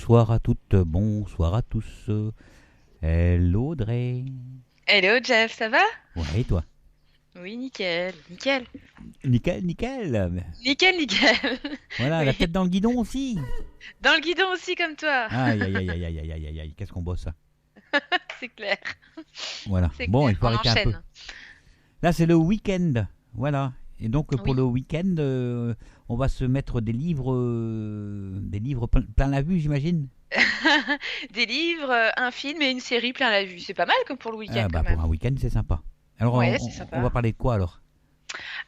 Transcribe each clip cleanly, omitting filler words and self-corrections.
Bonsoir à toutes, bonsoir à tous. Hello Audrey. Hello Jeff, ça va? Ouais, et toi? Oui, nickel, nickel. Nickel, nickel. Nickel, nickel. Voilà, la Oui, tête dans le guidon aussi. dans le guidon aussi comme toi. Aïe, aïe, aïe, aïe, aïe, aïe, aïe, aïe, aïe, qu'est-ce qu'on bosse ça? C'est clair, Voilà, c'est bon, clair. il faut On arrêter un peu. enchaîne. Là, c'est le week-end. Voilà. Et donc, pour Oui. le week-end, on va se mettre des livres plein la vue, j'imagine. Des livres, un film et une série plein la vue. C'est pas mal comme pour le week-end Ah, quand bah, pour même. un week-end, c'est sympa. Alors, Ouais, c'est on va sympa. parler de quoi alors?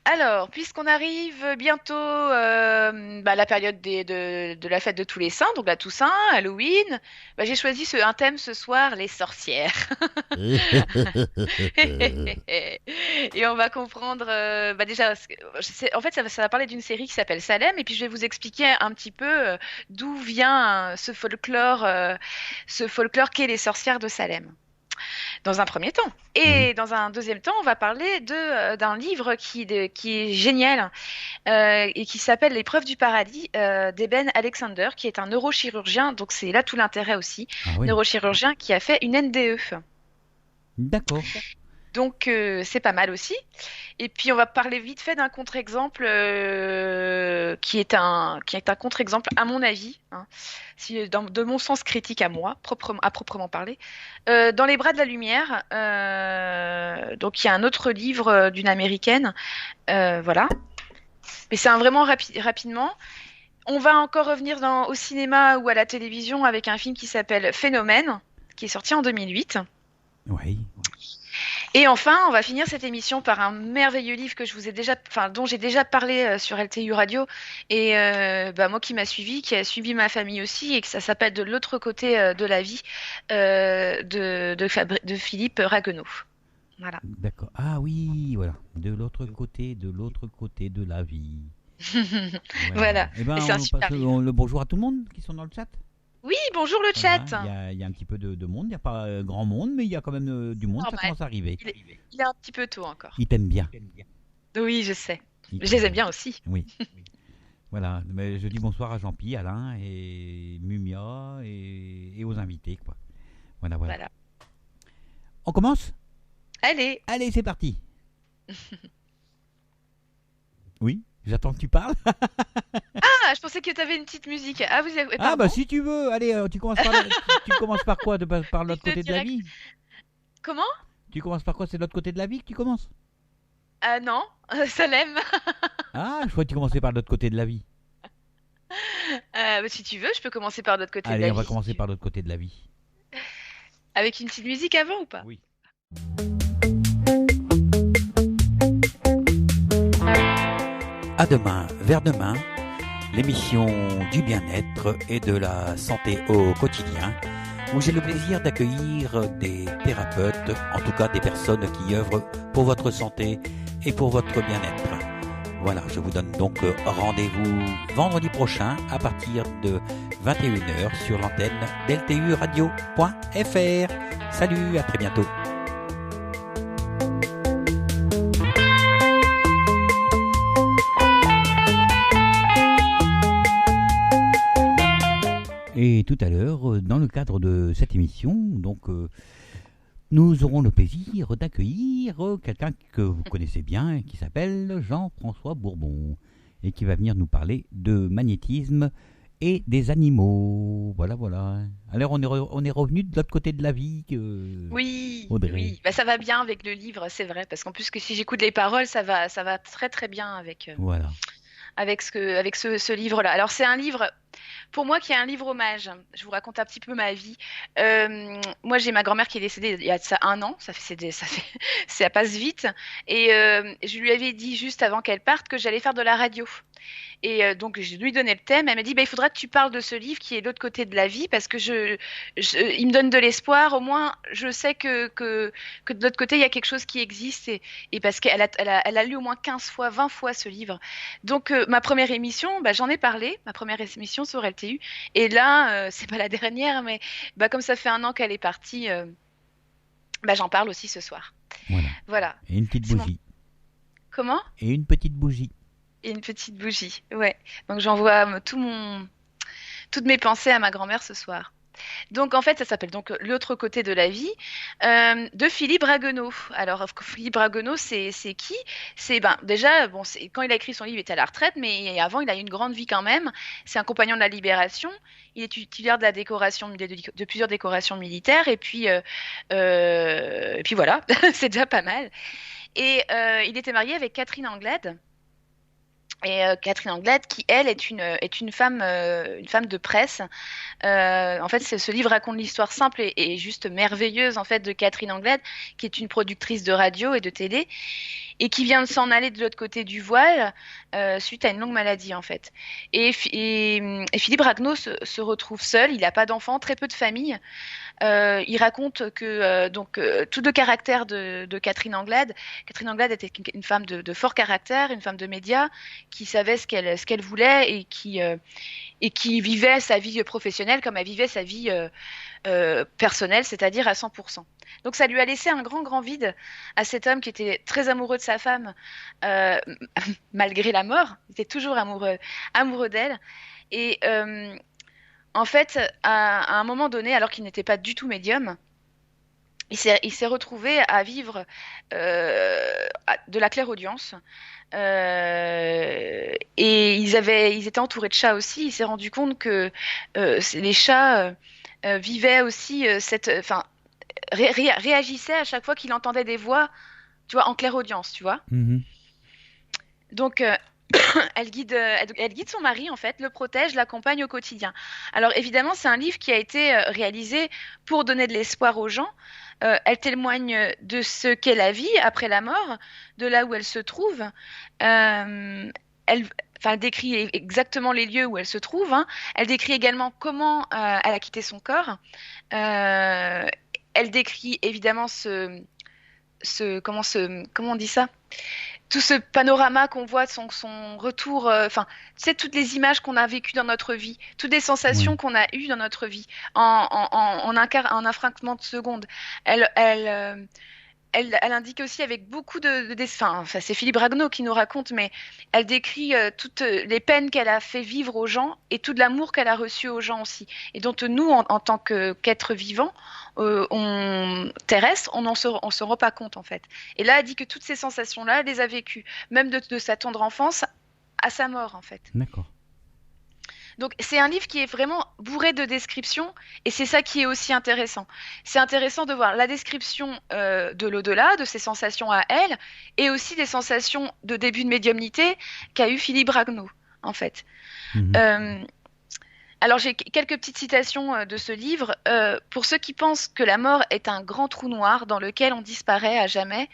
Alors, puisqu'on arrive bientôt à la période de la fête de tous les saints, donc la Toussaint, Halloween, j'ai choisi un thème ce soir, les sorcières. Et on va comprendre, déjà, en fait, ça va parler d'une série qui s'appelle Salem, et puis je vais vous expliquer un petit peu d'où vient ce folklore qu'est les sorcières de Salem, dans un premier temps. Oui. Et dans un deuxième temps, on va parler d'un livre qui est génial et qui s'appelle L'épreuve du paradis d'Eben Alexander, qui est un neurochirurgien, donc c'est là tout l'intérêt aussi, Ah oui. neurochirurgien qui a fait une NDE. D'accord. Donc c'est pas mal aussi. Et puis on va parler vite fait d'un contre-exemple qui est un contre-exemple à mon avis, hein, de mon sens critique à moi, à proprement parler. Dans les bras de la lumière, donc il y a un autre livre d'une américaine, voilà. Mais c'est un vraiment rapidement. On va encore revenir au cinéma ou à la télévision avec un film qui s'appelle Phénomène, qui est sorti en 2008. Oui. Et enfin, on va finir cette émission par un merveilleux livre que je vous ai déjà, enfin, dont j'ai déjà parlé sur LTU Radio, et moi qui m'a suivi, qui a suivi ma famille aussi, et que ça s'appelle De l'autre côté de la vie de Philippe Ragueneau. Voilà. D'accord. Ah oui, voilà. De l'autre côté de la vie. Voilà, voilà. Voilà. Eh Et ben, c'est un on passe super livre. le bonjour à tout le monde qui sont dans le chat. Oui, bonjour le Voilà, chat. il y a un petit peu de monde. Il n'y a pas grand monde, mais il y a quand même du monde. Ça Normal. commence à arriver. Il est un petit peu tôt encore. Ils t'aiment bien. Oui, je sais. Ils Mais je les t'aiment aime bien. bien aussi. Oui. Voilà. Mais je dis bonsoir à Jean-Pi, Alain et Mumia et aux invités, quoi. Voilà, voilà. Voilà. On commence. Allez. Allez, c'est parti. Oui, j'attends que tu parles. Ah, je pensais que tu avais une petite musique. Ah, Ah bah pardon. si tu veux, allez, tu commences par quoi par l'autre Dites-le côté de la direct. vie. Comment? Tu commences par quoi? C'est de l'autre côté de la vie que tu commences? Ah non, Salem. Ah, je crois que tu commençais par l'autre côté de la vie. Si tu veux, je peux commencer par l'autre côté de Allez, la on va vie, si commencer tu par veux. l'autre côté de la vie. Avec une petite musique avant ou pas? Oui. À demain, vers demain, l'émission du bien-être et de la santé au quotidien, où j'ai le plaisir d'accueillir des thérapeutes, en tout cas des personnes qui œuvrent pour votre santé et pour votre bien-être. Voilà, je vous donne donc rendez-vous vendredi prochain à partir de 21h sur l'antenne d'lturadio.fr. Salut, à très bientôt. Et tout à l'heure, dans le cadre de cette émission, nous aurons le plaisir d'accueillir quelqu'un que vous connaissez bien, qui s'appelle Jean-François Bourbon, et qui va venir nous parler de magnétisme et des animaux. Voilà, voilà. Alors, on est revenu de l'autre côté de la vie, Oui, Audrey. oui. Ça va bien avec le livre, c'est vrai. Parce qu'en plus que si j'écoute les paroles, ça va très très bien Voilà. avec ce livre-là. Alors c'est un livre, pour moi, qui est un livre hommage. Je vous raconte un petit peu ma vie. Moi, j'ai ma grand-mère qui est décédée il y a de ça un an. Ça passe vite. Et je lui avais dit juste avant qu'elle parte que j'allais faire de la radio. Et donc, je lui donnais le thème. Elle m'a dit, il faudra que tu parles de ce livre qui est l'autre côté de la vie parce que il me donne de l'espoir. Au moins, je sais que de l'autre côté, il y a quelque chose qui existe. Et parce elle a lu au moins 15 fois, 20 fois ce livre. Donc, ma première émission, j'en ai parlé. Ma première émission sur LTU. Et là, c'est pas la dernière, mais comme ça fait un an qu'elle est partie, j'en parle aussi ce soir. Voilà. Voilà. Et une petite Simon. bougie. Comment? Et une petite bougie. Et une petite bougie, ouais. Donc j'envoie toutes mes pensées à ma grand-mère ce soir. Donc en fait, ça s'appelle donc L'autre côté de la vie de Philippe Ragueneau. Alors Philippe Ragueneau, c'est qui? C'est ben déjà bon, quand il a écrit son livre, il était à la retraite, mais avant, il a eu une grande vie quand même. C'est un compagnon de la Libération. Il est titulaire de la décoration de plusieurs décorations militaires et puis voilà, c'est déjà pas mal. Et il était marié avec Catherine Anglade. Et Catherine Anglade, qui elle est une femme de presse. En fait, ce livre raconte l'histoire simple et juste merveilleuse en fait de Catherine Anglade, qui est une productrice de radio et de télé et qui vient de s'en aller de l'autre côté du voile suite à une longue maladie en fait. Et Philippe Ragueneau se retrouve seul. Il n'a pas d'enfant, très peu de famille. Il raconte que tout le caractère de Catherine Anglade. Catherine Anglade était une femme de fort caractère, une femme de médias qui savait ce qu'elle voulait et qui vivait sa vie professionnelle comme elle vivait sa vie personnelle, c'est-à-dire à 100%. Donc ça lui a laissé un grand vide à cet homme qui était très amoureux de sa femme euh, malgré la mort. Il était toujours amoureux d'elle. Et en fait, à un moment donné, alors qu'il n'était pas du tout médium, il s'est retrouvé à vivre de la clairaudience. Et ils étaient entourés de chats aussi. Il s'est rendu compte que les chats vivaient aussi enfin, réagissaient à chaque fois qu'il entendait des voix, tu vois, en clairaudience, tu vois. Mhm. Donc, elle guide son mari, en fait, le protège, l'accompagne au quotidien. Alors, évidemment, c'est un livre qui a été réalisé pour donner de l'espoir aux gens. Elle témoigne de ce qu'est la vie après la mort, de là où elle se trouve. Elle, enfin, elle décrit exactement les lieux où elle se trouve, hein. Elle décrit également comment elle a quitté son corps. Euh, Elle décrit évidemment comment on dit ça? Tout ce panorama qu'on voit de son retour, enfin, tu sais, toutes les images qu'on a vécues dans notre vie, toutes les sensations Oui. qu'on a eues dans notre vie, en un fragment de seconde. Elle, elle, euh, elle indique aussi avec beaucoup de dessins, enfin, c'est Philippe Ragueneau qui nous raconte, mais elle décrit toutes les peines qu'elle a fait vivre aux gens et tout l'amour qu'elle a reçu aux gens aussi. Et dont nous, en tant qu'êtres vivants, terrestres, on se rend pas compte en fait. Et là, elle dit que toutes ces sensations-là, elle les a vécues, même de sa tendre enfance à sa mort en fait. D'accord. Donc c'est un livre qui est vraiment bourré de descriptions et c'est ça qui est aussi intéressant. C'est intéressant de voir la description de l'au-delà, de ses sensations à elle et aussi des sensations de début de médiumnité qu'a eu Philippe Ragueneau en fait. Mhm. Euh, alors j'ai quelques petites citations de ce livre. Pour ceux qui pensent que la mort est un grand trou noir dans lequel on disparaît à jamais,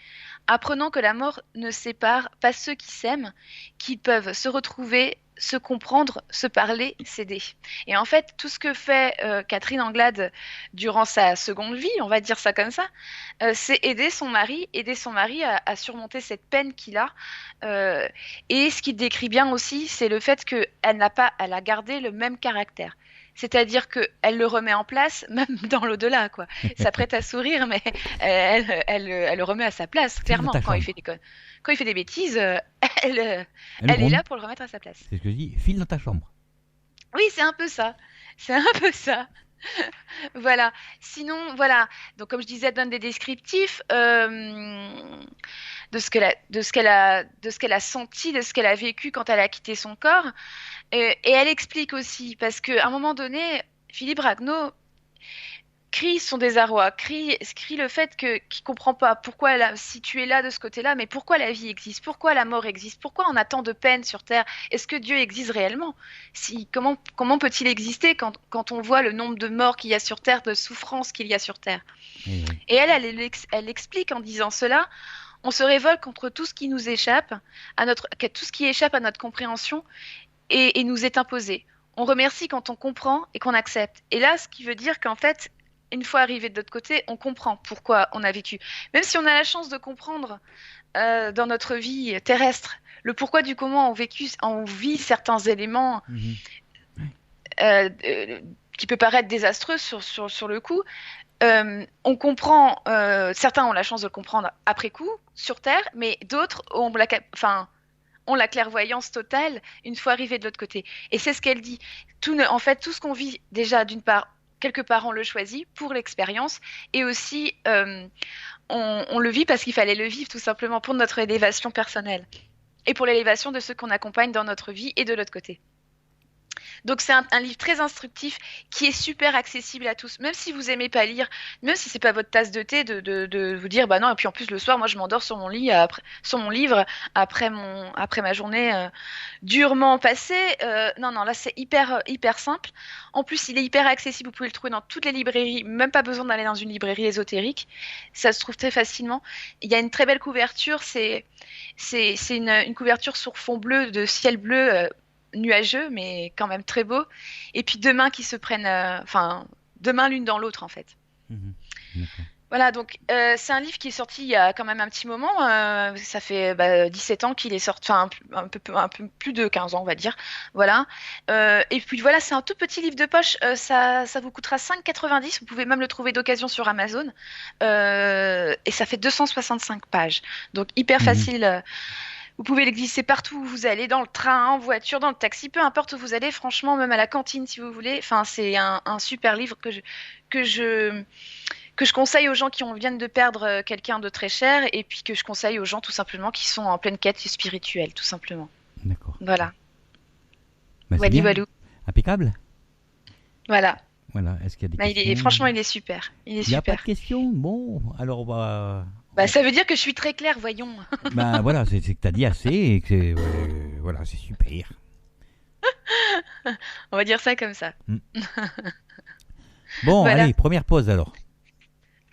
apprenant que la mort ne sépare pas ceux qui s'aiment, qui peuvent se retrouver, se comprendre, se parler, s'aider. Et en fait, tout ce que fait Catherine Anglade durant sa seconde vie, on va dire ça comme ça, c'est aider son mari à surmonter cette peine qu'il a. Euh, et ce qu'il décrit bien aussi, c'est le fait elle a gardé le même caractère. C'est-à-dire qu'elle le remet en place, même dans l'au-delà, quoi. Ça prête à sourire, mais elle le remet à sa place, File dans clairement. ta chambre. Quand il fait des bêtises, elle, euh, Elle elle est gronde. là pour le remettre à sa place. C'est ce que je dis. File dans ta chambre. Oui, c'est un peu ça. C'est un peu ça. Voilà. Sinon, voilà. Donc, comme je disais, elle donne des descriptifs de ce qu'elle a senti, de ce qu'elle a vécu quand elle a quitté son corps. Et elle explique aussi, parce qu'à un moment donné, Philippe Ragueneau crie son désarroi, crie le fait qu'il comprend pas pourquoi si tu es là de ce côté-là, mais pourquoi la vie existe, pourquoi la mort existe, pourquoi on a tant de peine sur Terre, est-ce que Dieu existe réellement? Comment peut-il exister quand on voit le nombre de morts qu'il y a sur Terre, de souffrances qu'il y a sur Terre? Eh oui. Et elle explique en disant cela, on se révolte contre tout ce qui nous échappe, tout ce qui échappe à notre compréhension et nous est imposé. On remercie quand on comprend et qu'on accepte. Et là, ce qui veut dire qu'en fait, une fois arrivé de l'autre côté, on comprend pourquoi on a vécu. Même si on a la chance de comprendre dans notre vie terrestre le pourquoi du comment on vit certains éléments Mhm. qui peut paraître désastreux sur le coup, on comprend, certains ont la chance de le comprendre après coup, sur Terre, mais d'autres ont enfin, ont la clairvoyance totale une fois arrivés de l'autre côté. Et c'est ce qu'elle dit. En fait, tout ce qu'on vit déjà, d'une part, quelque part, on le choisit pour l'expérience, et aussi, on le vit parce qu'il fallait le vivre tout simplement pour notre élévation personnelle et pour l'élévation de ceux qu'on accompagne dans notre vie et de l'autre côté. Donc c'est un livre très instructif qui est super accessible à tous, même si vous aimez pas lire, même si c'est pas votre tasse de thé, de vous dire bah non, et puis en plus le soir moi je m'endors sur mon lit sur mon livre après ma journée durement passée. Non non, là c'est hyper simple. En plus il est hyper accessible, vous pouvez le trouver dans toutes les librairies, même pas besoin d'aller dans une librairie ésotérique, ça se trouve très facilement. Il y a une très belle couverture, c'est une couverture sur fond bleu, de ciel bleu, nuageux, mais quand même très beau. Et puis deux mains qui se prennent, deux mains l'une dans l'autre en fait. Mhm. D'accord. Voilà, donc c'est un livre qui est sorti il y a quand même un petit moment. Ça fait 17 ans qu'il est sorti, enfin un peu plus de 15 ans, on va dire. Voilà. Et puis voilà, c'est un tout petit livre de poche. Ça vous coûtera 5,90. Vous pouvez même le trouver d'occasion sur Amazon. Et ça fait 265 pages. Donc hyper Mhm. facile. Vous pouvez le glisser partout où vous allez, dans le train, en voiture, dans le taxi, peu importe où vous allez, franchement, même à la cantine si vous voulez. Enfin, c'est un super livre que je, que je conseille aux gens viennent de perdre quelqu'un de très cher, et puis que je conseille aux gens tout simplement qui sont en pleine quête spirituelle, tout simplement. D'accord. Voilà. Bah, c'est Wally bien. Walou. Impeccable. Voilà. Voilà. Est-ce qu'il y a des Bah, questions? franchement, il est super. Il est Il n'y a pas de super. questions? Bon, alors on va. Bah, ça veut dire que je suis très claire, voyons. Ben voilà, c'est que t'as dit assez et que voilà, c'est super. On va dire ça comme ça. Mm. Bon, Voilà. allez, première pause alors.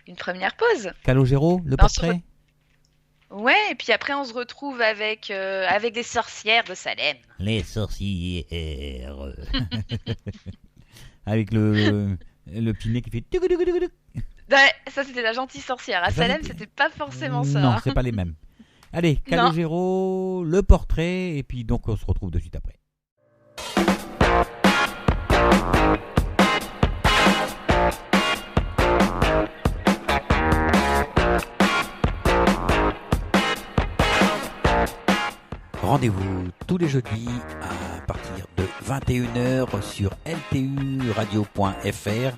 Une première pause. Calogero, le On se portrait. Ouais, et puis après, on se retrouve avec des sorcières de Salem. Les sorcières. Avec le petit nez qui fait. Tugudugudugudu. Ouais, ça, c'était la gentille sorcière. À Ça, Salem, c'était- c'était pas forcément ça. Non, Hein. c'est pas les mêmes. Allez, Non. Calogero, le portrait, et puis donc on se retrouve de suite après. Rendez-vous tous les jeudis à partir de 21h sur lturadio.fr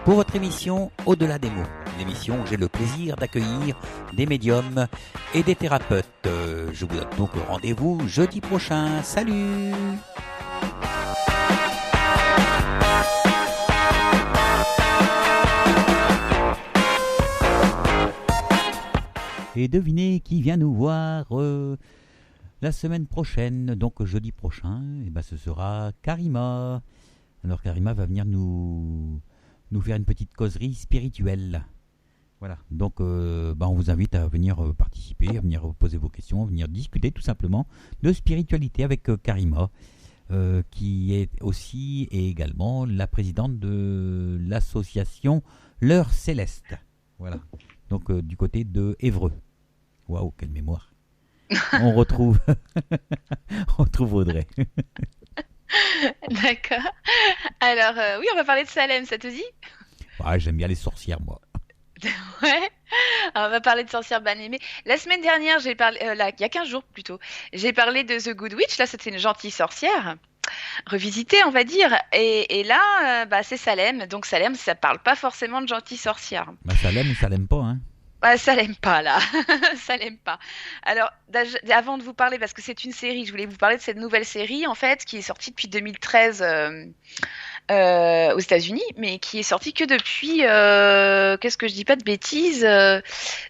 pour votre émission Au-delà des mots. L'émission où j'ai le plaisir d'accueillir des médiums et des thérapeutes. Je vous donne donc rendez-vous jeudi prochain. Salut! Et devinez qui vient nous voir la semaine prochaine, donc jeudi prochain, et ben ce sera Karima. Alors Karima va venir nous faire une petite causerie spirituelle. Voilà, donc on vous invite à venir participer, à venir poser vos questions, à venir discuter tout simplement de spiritualité avec Karima, qui est aussi et également la présidente de l'association L'Heure Céleste. Voilà, donc du côté de Évreux. Waouh, quelle mémoire! On retrouve Audrey. D'accord. Alors, oui, on va parler de Salem, ça te dit? Ouais, j'aime bien les sorcières, moi. Ouais. Alors, on va parler de sorcières bien aimées. La semaine dernière, j'ai parlé, il y a 15 jours plutôt, j'ai parlé de The Good Witch. Là, c'était une gentille sorcière, revisitée, on va dire. Et là, c'est Salem. Donc, Salem, ça parle pas forcément de gentille sorcière. Bah, ça l'aime ou ça l'aime pas, hein. Ça l'aime pas là, ça l'aime pas. Alors, avant de vous parler, parce que c'est une série, je voulais vous parler de cette nouvelle série en fait qui est sortie depuis 2013 aux États-Unis, mais qui est sortie que depuis, qu'est-ce que je dis pas de bêtises,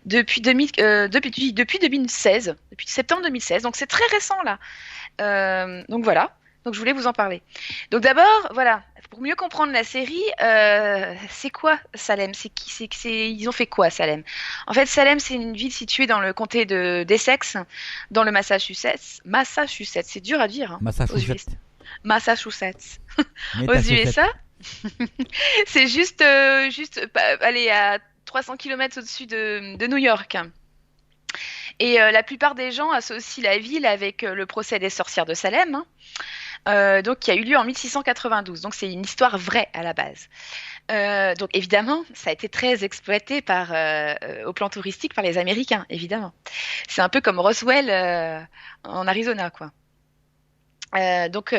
depuis 2016, depuis septembre 2016. Donc c'est très récent là. Donc voilà. Donc je voulais vous en parler. Donc d'abord, voilà, pour mieux comprendre la série, c'est quoi Salem? Ils ont fait quoi Salem? En fait, Salem, c'est une ville située dans le comté d'Essex, dans le Massachusetts. Massachusetts, c'est dur à dire. Hein, Massachusetts. Massachusetts. Mais Aux ta chaussette. USA, c'est juste aller à 300 km au-dessus de New York. Et la plupart des gens associent la ville avec le procès des sorcières de Salem. Hein. donc qui a eu lieu en 1692. Donc c'est une histoire vraie à la base. Donc évidemment, ça a été très exploité au plan touristique par les Américains, évidemment. C'est un peu comme Roswell en Arizona, quoi. Donc,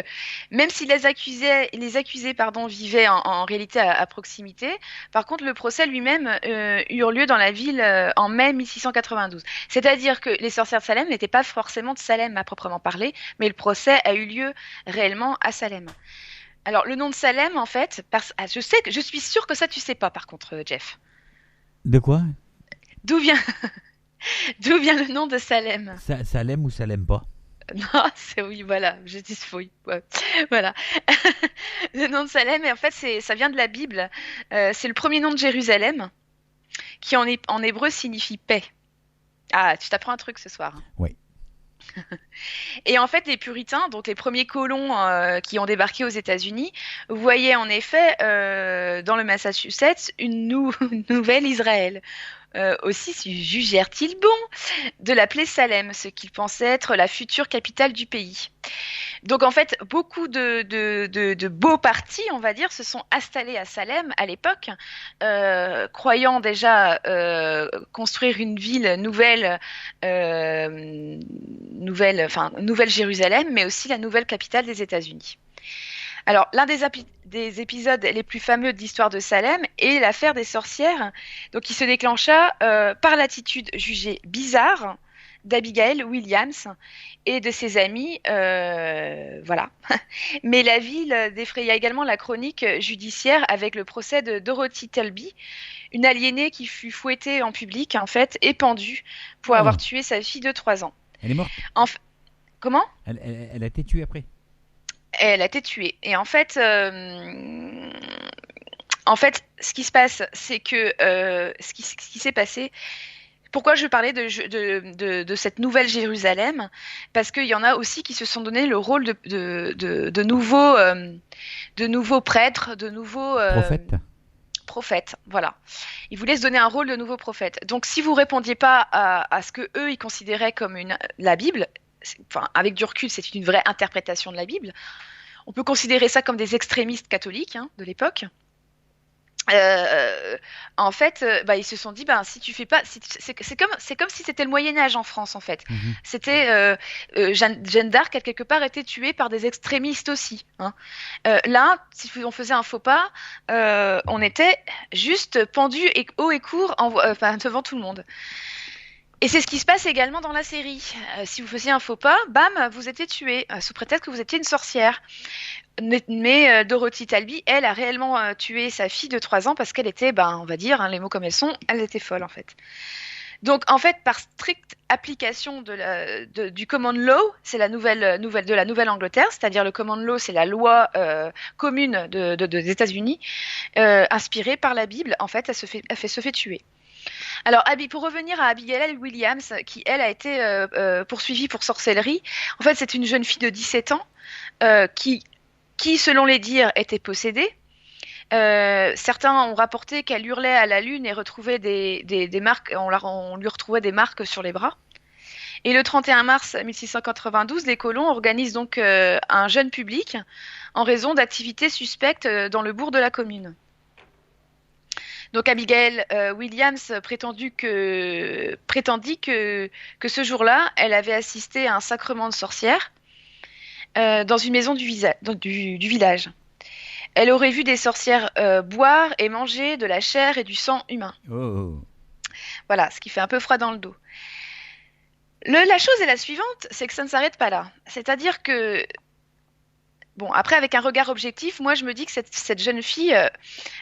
même si les accusés, pardon, vivaient en réalité à proximité, par contre, le procès lui-même eut lieu dans la ville en mai 1692. C'est-à-dire que les sorcières de Salem n'étaient pas forcément de Salem à proprement parler, mais le procès a eu lieu réellement à Salem. Alors, le nom de Salem, en fait, je suis sûre que ça, tu sais pas, par contre, Jeff. De quoi? D'où vient, d'où vient le nom de Salem? Ça l'aime ou ça l'aime pas? Non, c'est oui, voilà, je dis fouille. Ouais. Voilà. Le nom de Salem, et en fait, ça vient de la Bible. C'est le premier nom de Jérusalem, qui en hébreu signifie paix. Ah, tu t'apprends un truc ce soir. Oui. Et en fait, les puritains, donc les premiers colons qui ont débarqué aux États-Unis, voyaient en effet dans le Massachusetts une nouvelle Israël. Aussi jugèrent-ils bon de l'appeler Salem, ce qu'ils pensaient être la future capitale du pays. Donc en fait, beaucoup de beaux partis, on va dire, se sont installés à Salem à l'époque, croyant déjà construire une ville nouvelle Jérusalem, mais aussi la nouvelle capitale des États-Unis. Alors, l'un des épisodes les plus fameux de l'histoire de Salem est l'affaire des sorcières, donc qui se déclencha par l'attitude jugée bizarre d'Abigail Williams et de ses amis, voilà. Mais la ville défraya également la chronique judiciaire avec le procès de Dorothy Talby, une aliénée qui fut fouettée en public, en fait, et pendue pour avoir tué sa fille de 3 ans. Elle est morte? Comment? Elle a été tuée après? Elle a été tuée. Et en fait, ce qui se passe, c'est que ce qui s'est passé. Pourquoi je parlais de cette nouvelle Jérusalem? Parce qu'il y en a aussi qui se sont donné le rôle de nouveaux prêtres, de nouveaux prophètes. Voilà. Ils voulaient se donner un rôle de nouveau prophète. Donc, si vous répondiez pas à ce que eux ils considéraient comme la Bible, enfin, avec du recul, c'est une vraie interprétation de la Bible. On peut considérer ça comme des extrémistes catholiques de l'époque. En fait, ils se sont dit, si tu fais pas, c'est comme si c'était le Moyen Âge en France en fait. Mhm. C'était Jeanne d'Arc a quelque part été tuée par des extrémistes aussi. Là, si on faisait un faux pas, on était juste pendu haut et court devant tout le monde. Et c'est ce qui se passe également dans la série. Si vous faisiez un faux pas, bam, vous étiez tué, sous prétexte que vous étiez une sorcière. Mais Dorothy Talby, elle, a réellement tué sa fille de 3 ans parce qu'elle était, on va dire, les mots comme elles sont, elle était folle en fait. Donc en fait, par stricte application du common law, c'est la nouvelle de la Nouvelle-Angleterre, c'est-à-dire le common law, c'est la loi commune des États-Unis, inspirée par la Bible. En fait, elle se fait tuer. Alors, pour revenir à Abigail Williams, qui, elle, a été poursuivie pour sorcellerie, en fait, c'est une jeune fille de 17 ans qui, selon les dires, était possédée. Certains ont rapporté qu'elle hurlait à la lune et retrouvait des marques, on lui retrouvait des marques sur les bras. Et le 31 mars 1692, les colons organisent donc un jeûne public en raison d'activités suspectes dans le bourg de la commune. Donc Abigail Williams prétendit que ce jour-là, elle avait assisté à un sacrement de sorcière dans une maison du village. Elle aurait vu des sorcières boire et manger de la chair et du sang humain. Oh. Voilà, ce qui fait un peu froid dans le dos. La chose est la suivante, c'est que ça ne s'arrête pas là. C'est-à-dire que bon, après, avec un regard objectif, moi, je me dis que cette jeune fille,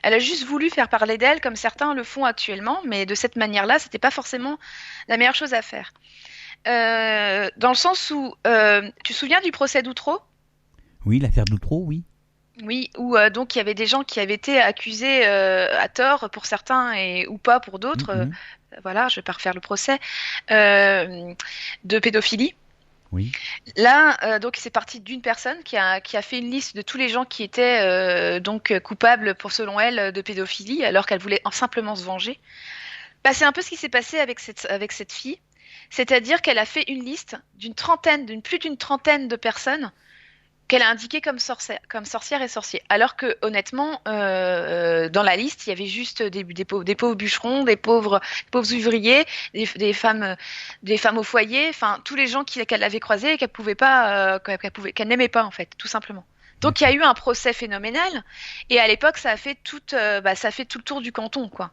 elle a juste voulu faire parler d'elle, comme certains le font actuellement, mais de cette manière-là, c'était pas forcément la meilleure chose à faire. Dans le sens où, tu te souviens du procès d'Outreau? Oui, l'affaire d'Outreau, oui. Oui, où donc il y avait des gens qui avaient été accusés à tort pour certains ou pas pour d'autres. Voilà, je vais pas refaire le procès de pédophilie. Oui. Là, donc c'est parti d'une personne qui a fait une liste de tous les gens qui étaient donc coupables selon elle de pédophilie, alors qu'elle voulait simplement se venger. C'est un peu ce qui s'est passé avec cette fille, c'est-à-dire qu'elle a fait une liste d'une plus d'une trentaine de personnes qu'elle a indiqué comme sorcière et sorcier. Alors que, honnêtement, dans la liste, il y avait juste des pauvres bûcherons, des pauvres ouvriers, des femmes au foyer, enfin, tous les gens qu'elle avait croisés et qu'elle pouvait pas, qu'elle n'aimait pas, en fait, tout simplement. Donc il y a D'accord. eu un procès phénoménal et à l'époque ça a fait tout le tour du canton quoi.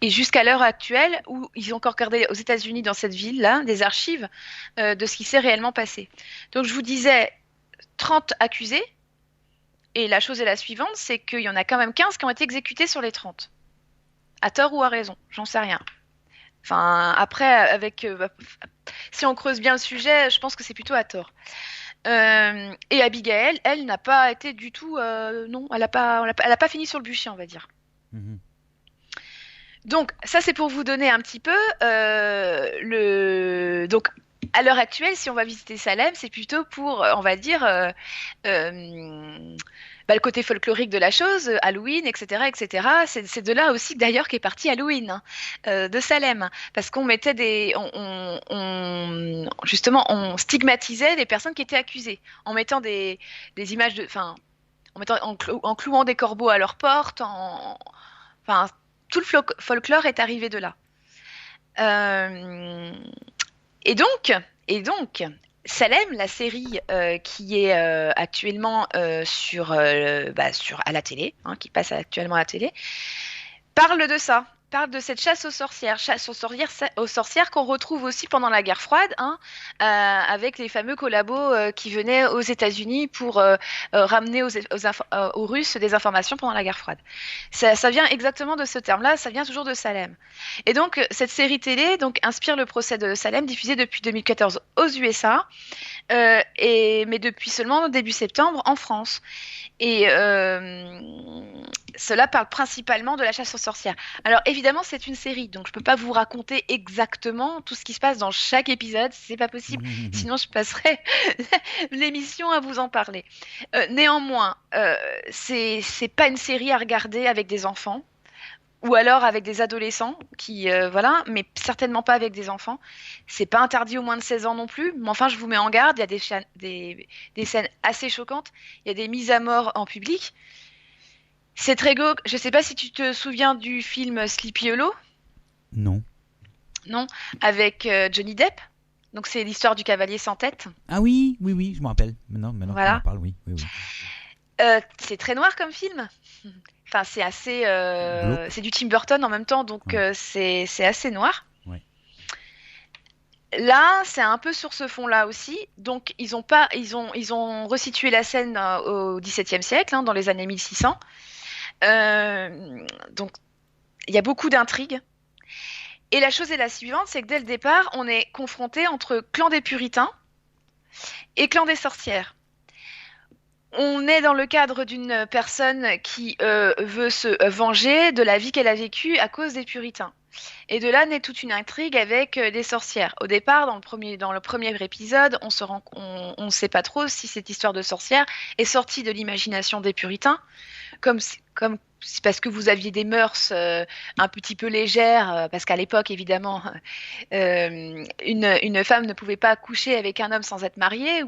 Et jusqu'à l'heure actuelle où ils ont encore gardé aux États-Unis dans cette ville-là des archives de ce qui s'est réellement passé. Donc je vous disais 30 accusés et la chose est la suivante, c'est qu'il y en a quand même 15 qui ont été exécutés sur les 30. À tort ou à raison, j'en sais rien. Enfin après si on creuse bien le sujet, je pense que c'est plutôt à tort. Et Abigail, elle n'a pas été du tout. Non, elle a pas fini sur le bûcher, on va dire. Mhm. Donc, ça, c'est pour vous donner un petit peu Donc, à l'heure actuelle, si on va visiter Salem, c'est plutôt pour, on va dire, euh, le côté folklorique de la chose, Halloween, etc., etc. C'est de là aussi, d'ailleurs, qu'est parti Halloween, hein, de Salem, parce qu'on mettait justement, on stigmatisait les personnes qui étaient accusées en mettant des images enfin, en clouant des corbeaux à leur porte, enfin, tout le folklore est arrivé de là. Euh, et donc, et donc, Salem, la série qui est actuellement à la télé, hein, qui passe actuellement à la télé, parle de ça, parle de cette chasse aux sorcières qu'on retrouve aussi pendant la guerre froide, hein, avec les fameux collabos qui venaient aux États-Unis pour ramener aux Russes des informations pendant la guerre froide. Ça vient exactement de ce terme-là, ça vient toujours de Salem. Et donc cette série télé donc inspire le procès de Salem diffusé depuis 2014 aux USA, mais depuis seulement début septembre en France. Et cela parle principalement de la chasse aux sorcières. Alors évidemment, c'est une série, donc je peux pas vous raconter exactement tout ce qui se passe dans chaque épisode, c'est pas possible. Mhm. Sinon, je passerai l'émission à vous en parler. Néanmoins, c'est pas une série à regarder avec des enfants. Ou alors avec des adolescents qui voilà, mais certainement pas avec des enfants. C'est pas interdit aux moins de 16 ans non plus, mais enfin je vous mets en garde, il y a des scènes assez choquantes, il y a des mises à mort en public. C'est très glauque. Je sais pas si tu te souviens du film Sleepy Hollow, Non. non? Avec Johnny Depp. Donc c'est l'histoire du cavalier sans tête. Ah oui, oui, oui, je me rappelle. Maintenant que tu m'en Voilà. parles, oui, oui, oui. C'est très noir comme film. Enfin, c'est assez. Glauque. C'est du Tim Burton en même temps, donc Ouais. c'est assez noir. Ouais. Là, c'est un peu sur ce fond-là aussi. Donc, ils ont resitué la scène au XVIIe siècle, hein, dans les années 1600. Donc, il y a beaucoup d'intrigues. Et la chose est la suivante, c'est que dès le départ, on est confronté entre clan des puritains et clan des sorcières. On est dans le cadre d'une personne qui veut se venger de la vie qu'elle a vécue à cause des puritains. Et de là naît toute une intrigue avec des sorcières. Au départ, dans le premier épisode, on sait pas trop si cette histoire de sorcière est sortie de l'imagination des puritains, comme c'est parce que vous aviez des mœurs un petit peu légères, parce qu'à l'époque, évidemment, une femme ne pouvait pas coucher avec un homme sans être mariée,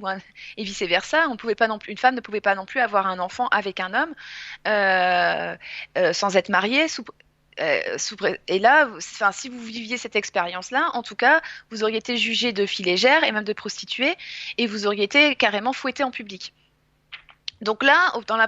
et vice-versa. Une femme ne pouvait pas non plus avoir un enfant avec un homme sans être mariée. Et là, enfin, si vous viviez cette expérience-là, en tout cas, vous auriez été jugé de fille légère et même de prostituée, et vous auriez été carrément fouetté en public. Donc là, dans le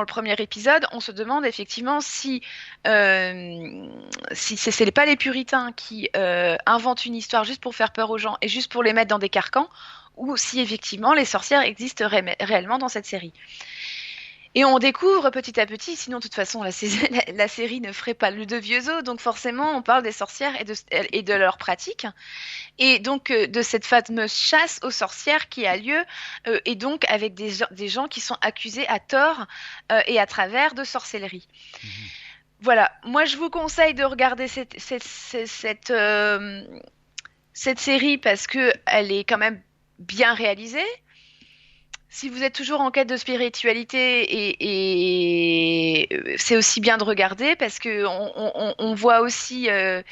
premier épisode, on se demande effectivement si c'est pas les puritains qui inventent une histoire juste pour faire peur aux gens et juste pour les mettre dans des carcans, ou si effectivement les sorcières existent réellement dans cette série. Et on découvre petit à petit, sinon de toute façon la série ne ferait pas le de vieux os, donc forcément on parle des sorcières et de leurs pratiques, et donc de cette fameuse chasse aux sorcières qui a lieu, et donc avec des gens qui sont accusés à tort et à travers de sorcellerie. Mhm. Voilà, moi je vous conseille de regarder cette série parce que elle est quand même bien réalisée. Si vous êtes toujours en quête de spiritualité c'est aussi bien de regarder parce que on voit aussi le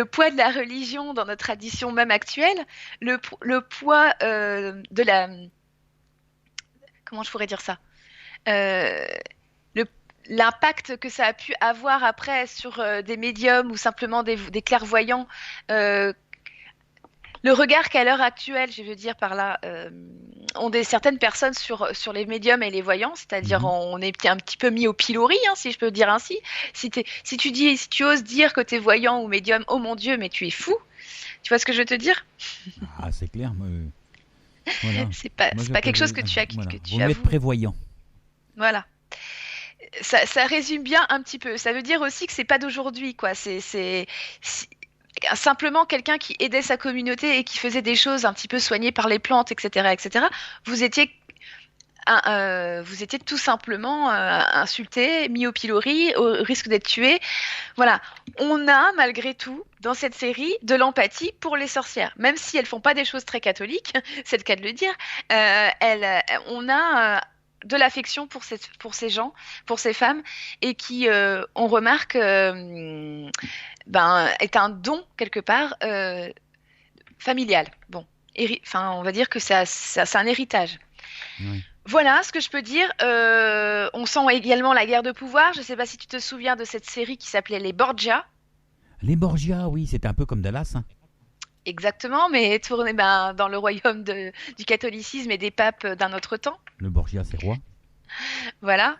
poids de la religion dans notre tradition même actuelle, le poids de la, comment je pourrais dire ça? Euh, le- L'impact que ça a pu avoir après sur des médiums ou simplement des clairvoyants, euh, le regard qu'à l'heure actuelle, je veux dire par là, ont certaines personnes sur les médiums et les voyants, c'est-à-dire Mhm. on est un petit peu mis au pilori, hein, si je peux dire ainsi. Si tu oses dire que tu es voyant ou médium, oh mon Dieu, mais tu es fou. Tu vois ce que je veux te dire? Ah, c'est clair. Voilà. Moi, C'est je pas quelque chose prévois. que Voilà. que Vaut tu mieux être avoues. prévoyant. Voilà. Ça résume bien un petit peu. Ça veut dire aussi que c'est pas d'aujourd'hui, quoi. C'est simplement quelqu'un qui aidait sa communauté et qui faisait des choses un petit peu soignées par les plantes, etc., etc. Vous étiez, vous étiez tout simplement insulté, mis au pilori, au risque d'être tué. Voilà. On a, malgré tout, dans cette série, de l'empathie pour les sorcières. Même si elles font pas des choses très catholiques, c'est le cas de le dire, on a de l'affection pour ces gens, pour ces femmes, et qui, on remarque, est un don, quelque part, familial. Bon. Enfin, on va dire que c'est un héritage. Oui. Voilà ce que je peux dire. On sent également la guerre de pouvoir. Je ne sais pas si tu te souviens de cette série qui s'appelait Les Borgia. Les Borgia, oui, c'était un peu comme Dallas. Hein. Exactement, mais tourné dans le royaume du catholicisme et des papes d'un autre temps. Le Borgia, c'est roi. Voilà.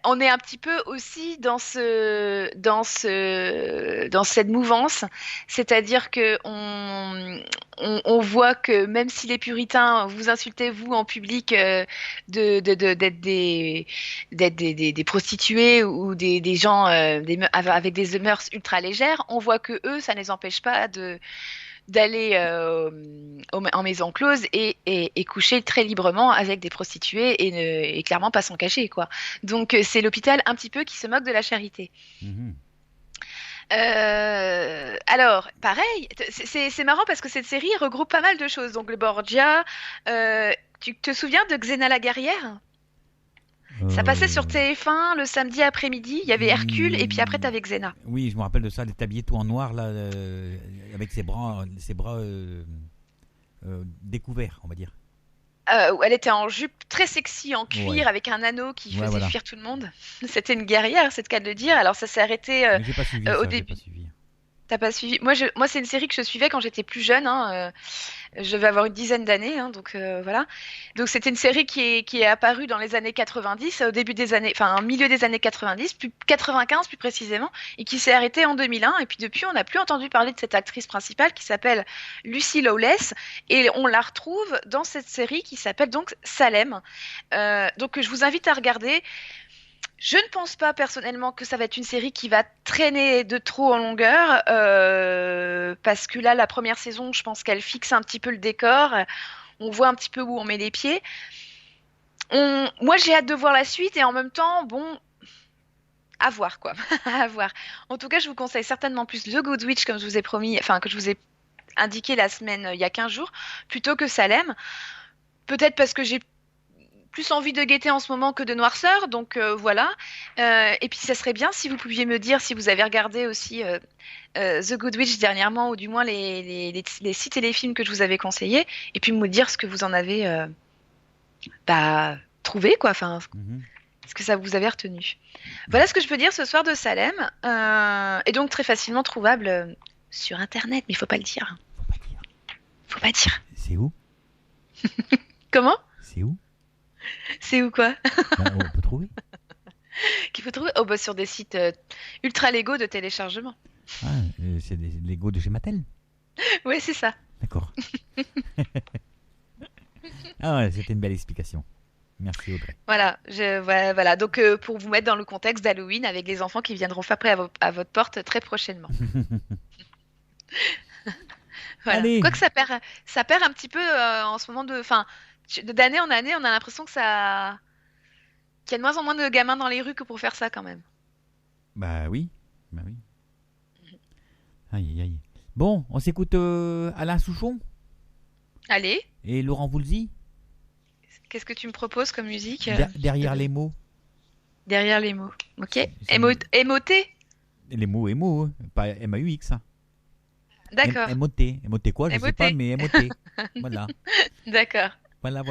On est un petit peu aussi dans cette mouvance, c'est-à-dire que on voit que même si les puritains vous insultez vous en public d'être des prostituées ou des gens avec des mœurs ultra légères, on voit que eux, ça ne les empêche pas d'aller en maison close et coucher très librement avec des prostituées et clairement pas s'en cacher, quoi. Donc c'est l'hôpital un petit peu qui se moque de la charité. Mhm. Alors, pareil, c'est marrant parce que cette série regroupe pas mal de choses. Donc le Borgia, tu te souviens de Xena la guerrière? Ça passait sur Euh, TF1 le samedi après-midi, il y avait Hercule et puis après il- t'avais Xena. Oui, je me rappelle de ça, les habillé tout en noir, là, avec ses bras découverts, on va dire. Où elle était en jupe très sexy en Ouais, cuir avec un anneau qui ouais, faisait voilà. fuir tout le monde. C'était une guerrière, c'est le cas de le dire. Alors ça s'est arrêté Mais j'ai pas suivi au ça, j'ai pas début. suivi. T'as pas suivi? Moi, c'est une série que je suivais quand j'étais plus jeune. Hein, je vais avoir une dizaine d'années, hein, donc voilà. Donc c'était une série qui est apparue dans les années 90, au début des années, enfin, au milieu des années 90, plus 95 plus précisément, et qui s'est arrêtée en 2001. Et puis depuis, on n'a plus entendu parler de cette actrice principale qui s'appelle Lucy Lawless, et on la retrouve dans cette série qui s'appelle donc Salem. Donc je vous invite à regarder. Je ne pense pas personnellement que ça va être une série qui va traîner de trop en longueur, parce que là, la première saison, je pense qu'elle fixe un petit peu le décor. On voit un petit peu où on met les pieds. Moi, j'ai hâte de voir la suite et en même temps, bon, à voir quoi, à voir. En tout cas, je vous conseille certainement plus The Good Witch, comme je vous ai promis, enfin que je vous ai indiqué la semaine il y a 15 jours, plutôt que Salem. Peut-être parce que j'ai plus envie de gaieté en ce moment que de noirceur, donc voilà. Et puis ça serait bien si vous pouviez me dire si vous avez regardé aussi The Good Witch dernièrement, ou du moins les 6 téléfilms que je vous avais conseillés, et puis me dire ce que vous en avez trouvé, quoi. Enfin, Mhm. ce que ça vous avait retenu. Voilà ce que je peux dire ce soir de Salem, et donc très facilement trouvable sur Internet, mais il faut pas le dire. Faut pas dire. Faut pas dire. C'est où? Comment? C'est où? C'est où quoi? Ben, on peut trouver. Qu'il faut trouver? Oh bah sur des sites ultra légaux de téléchargement. Ah, c'est des Lego de chez Mattel. Ouais, c'est ça. D'accord. Ah ouais, c'était une belle explication. Merci Audrey. Voilà, voilà. Donc pour vous mettre dans le contexte d'Halloween avec les enfants qui viendront frapper à votre porte très prochainement. Voilà. Allez, Quoique ça perd un petit peu en ce moment enfin, d'année en année, on a l'impression qu'il y a de moins en moins de gamins dans les rues que pour faire ça quand même. bah oui, bah oui. Aïe aïe aïe. Bon, on s'écoute Alain Souchon Allez, et Laurent Voulzy. Qu'est-ce que tu me proposes comme musique Derrière les mots. Derrière les mots. Ok. C'est- Émoté. Les mots émo, pas M-A-U-X. D'accord. M-O-T. M-O-T quoi, je sais pas, M-O-T. mais M-O-T. Voilà. D'accord. Voilà.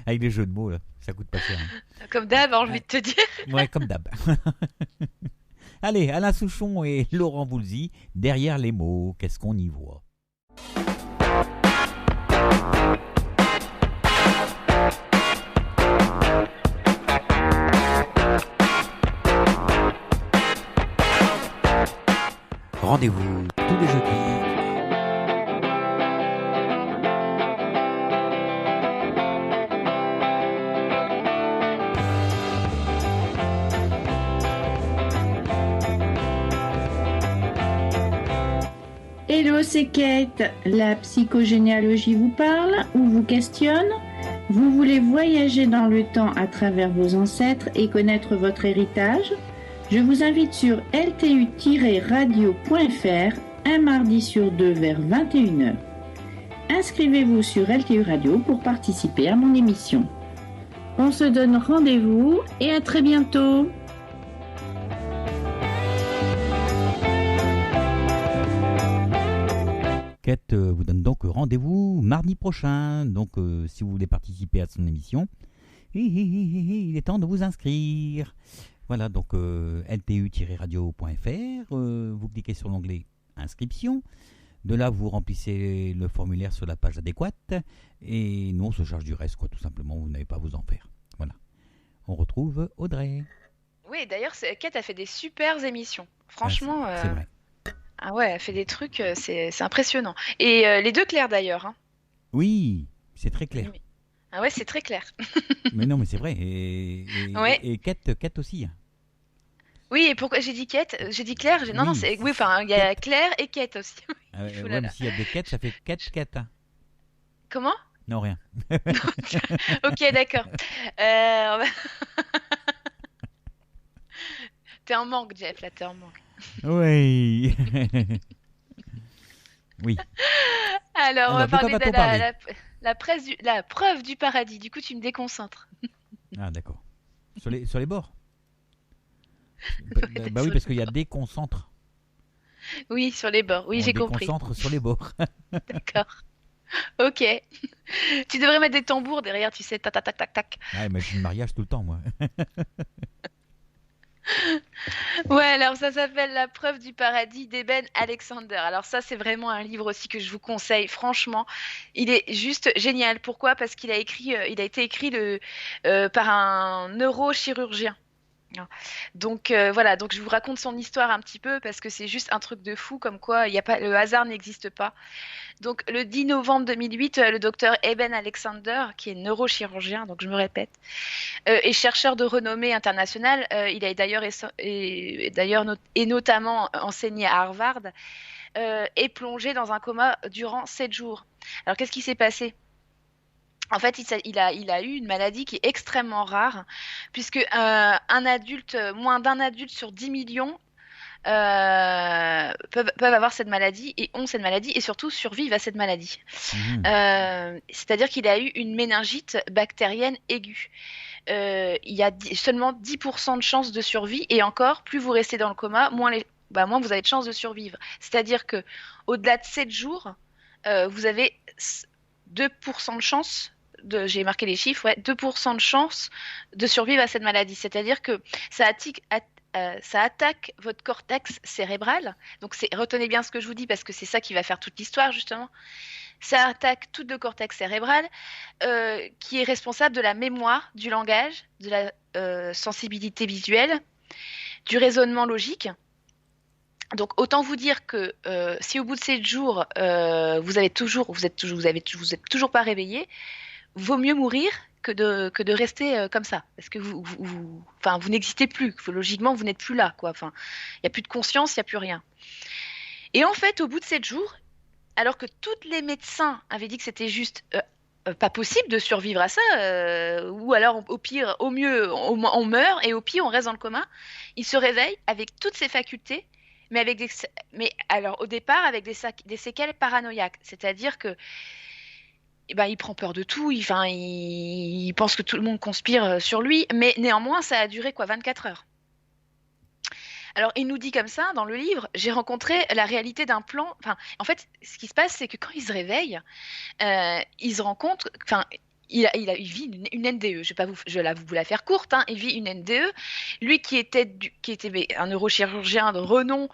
Avec les jeux de mots, là. Ça coûte pas cher. Comme d'hab, j'ai envie de te dire. Ouais, comme d'hab. Allez, Alain Souchon et Laurent Voulzy, derrière les mots, qu'est-ce qu'on y voit? Rendez-vous tous les jeudis. Hello, c'est Kate. La psychogénéalogie vous parle ou vous questionne? Vous voulez voyager dans le temps à travers vos ancêtres et connaître votre héritage? Je vous invite sur ltu-radio.fr un mardi sur deux vers 21h. Inscrivez-vous sur LTU Radio pour participer à mon émission. On se donne rendez-vous et à très bientôt. Kate vous donne donc rendez-vous mardi prochain. Donc, si vous voulez participer à son émission, il est temps de vous inscrire. Voilà, donc ltu-radio.fr. Vous cliquez sur l'onglet inscription. De là, vous remplissez le formulaire sur la page adéquate. Et nous, on se charge du reste, quoi, tout simplement. Vous n'avez pas à vous en faire. Voilà. On retrouve Audrey. Oui, d'ailleurs, Kate a fait des super émissions. Franchement, C'est vrai. ah ouais, elle fait des trucs, c'est impressionnant. Et les deux Claire d'ailleurs. Hein. Oui, c'est très clair. Ah ouais, c'est très clair. Mais non, mais c'est vrai. Ouais. Et Kate aussi. Oui, et pourquoi j'ai dit Kate? J'ai dit Claire? Non, Oui. non, c'est. Oui, enfin, il y a Claire et Kate aussi. Ah ouais, Ouh là mais là. s'il y a des Kate, ça fait Kate. Comment? Non, rien. Ok, d'accord. On va- T'es en manque, Jeff, là, t'es en manque. Oui. Oui. Alors, on va Alors, de quoi parler de va-t-on parler la preuve du paradis. Du coup, tu me déconcentres. Ah, d'accord. Sur les bords. Ouais, Bah oui, parce qu'il y a déconcentre. Oui, sur les bords. Oui, On j'ai compris. déconcentre sur les bords. D'accord. Ok. Tu devrais mettre des tambours derrière, tu sais, tac, tac, tac, tac, tac. Ah, imagine le mariage tout le temps, moi. Ouais, alors ça s'appelle La preuve du paradis d'Eben Alexander. Alors ça, c'est vraiment un livre aussi que je vous conseille. Franchement, il est juste génial. Pourquoi? Parce qu'il a été écrit par un neurochirurgien. Donc voilà, donc je vous raconte son histoire un petit peu parce que c'est juste un truc de fou, comme quoi il y a pas, le hasard n'existe pas. Donc le 10 novembre 2008, le docteur Eben Alexander, qui est neurochirurgien, donc je me répète, et chercheur de renommée internationale, il a notamment enseigné à Harvard, est plongé dans un coma durant 7 jours. Alors qu'est-ce qui s'est passé? En fait, il a eu une maladie qui est extrêmement rare, puisque moins d'un adulte sur 10 millions peuvent avoir cette maladie et ont cette maladie et surtout survivent à cette maladie. C'est-à-dire qu'il a eu une méningite bactérienne aiguë. Il y a seulement 10% de chances de survie et encore, plus vous restez dans le coma, moins vous avez de chances de survivre. C'est-à-dire que au-delà de 7 jours, vous avez 2% de chance. J'ai marqué les chiffres, ouais, 2% de chance de survivre à cette maladie. C'est-à-dire que ça attaque votre cortex cérébral. Donc retenez bien ce que je vous dis parce que c'est ça qui va faire toute l'histoire justement. Ça attaque tout le cortex cérébral qui est responsable de la mémoire, du langage, de la sensibilité visuelle, du raisonnement logique. Donc autant vous dire que si au bout de 7 jours vous êtes toujours pas réveillé, vaut mieux mourir que de rester comme ça, parce que vous n'existez plus. Logiquement, vous n'êtes plus là, quoi. Enfin, il n'y a plus de conscience, il n'y a plus rien. Et en fait, au bout de 7 jours, alors que tous les médecins avaient dit que c'était juste pas possible de survivre à ça, ou alors au pire, au mieux, on meurt, et au pire, on reste dans le coma, il se réveille avec toutes ses facultés, mais alors au départ avec des séquelles paranoïaques, c'est-à-dire que il prend peur de tout, il pense que tout le monde conspire sur lui, mais néanmoins, ça a duré quoi, 24 heures. Alors, il nous dit comme ça dans le livre, j'ai rencontré la réalité d'un plan. Enfin, en fait, ce qui se passe, c'est que quand il se réveille, il se rend compte, enfin, il vit une NDE. Je vais vous la faire courte, hein. Il vit une NDE. Lui qui était un neurochirurgien de renom,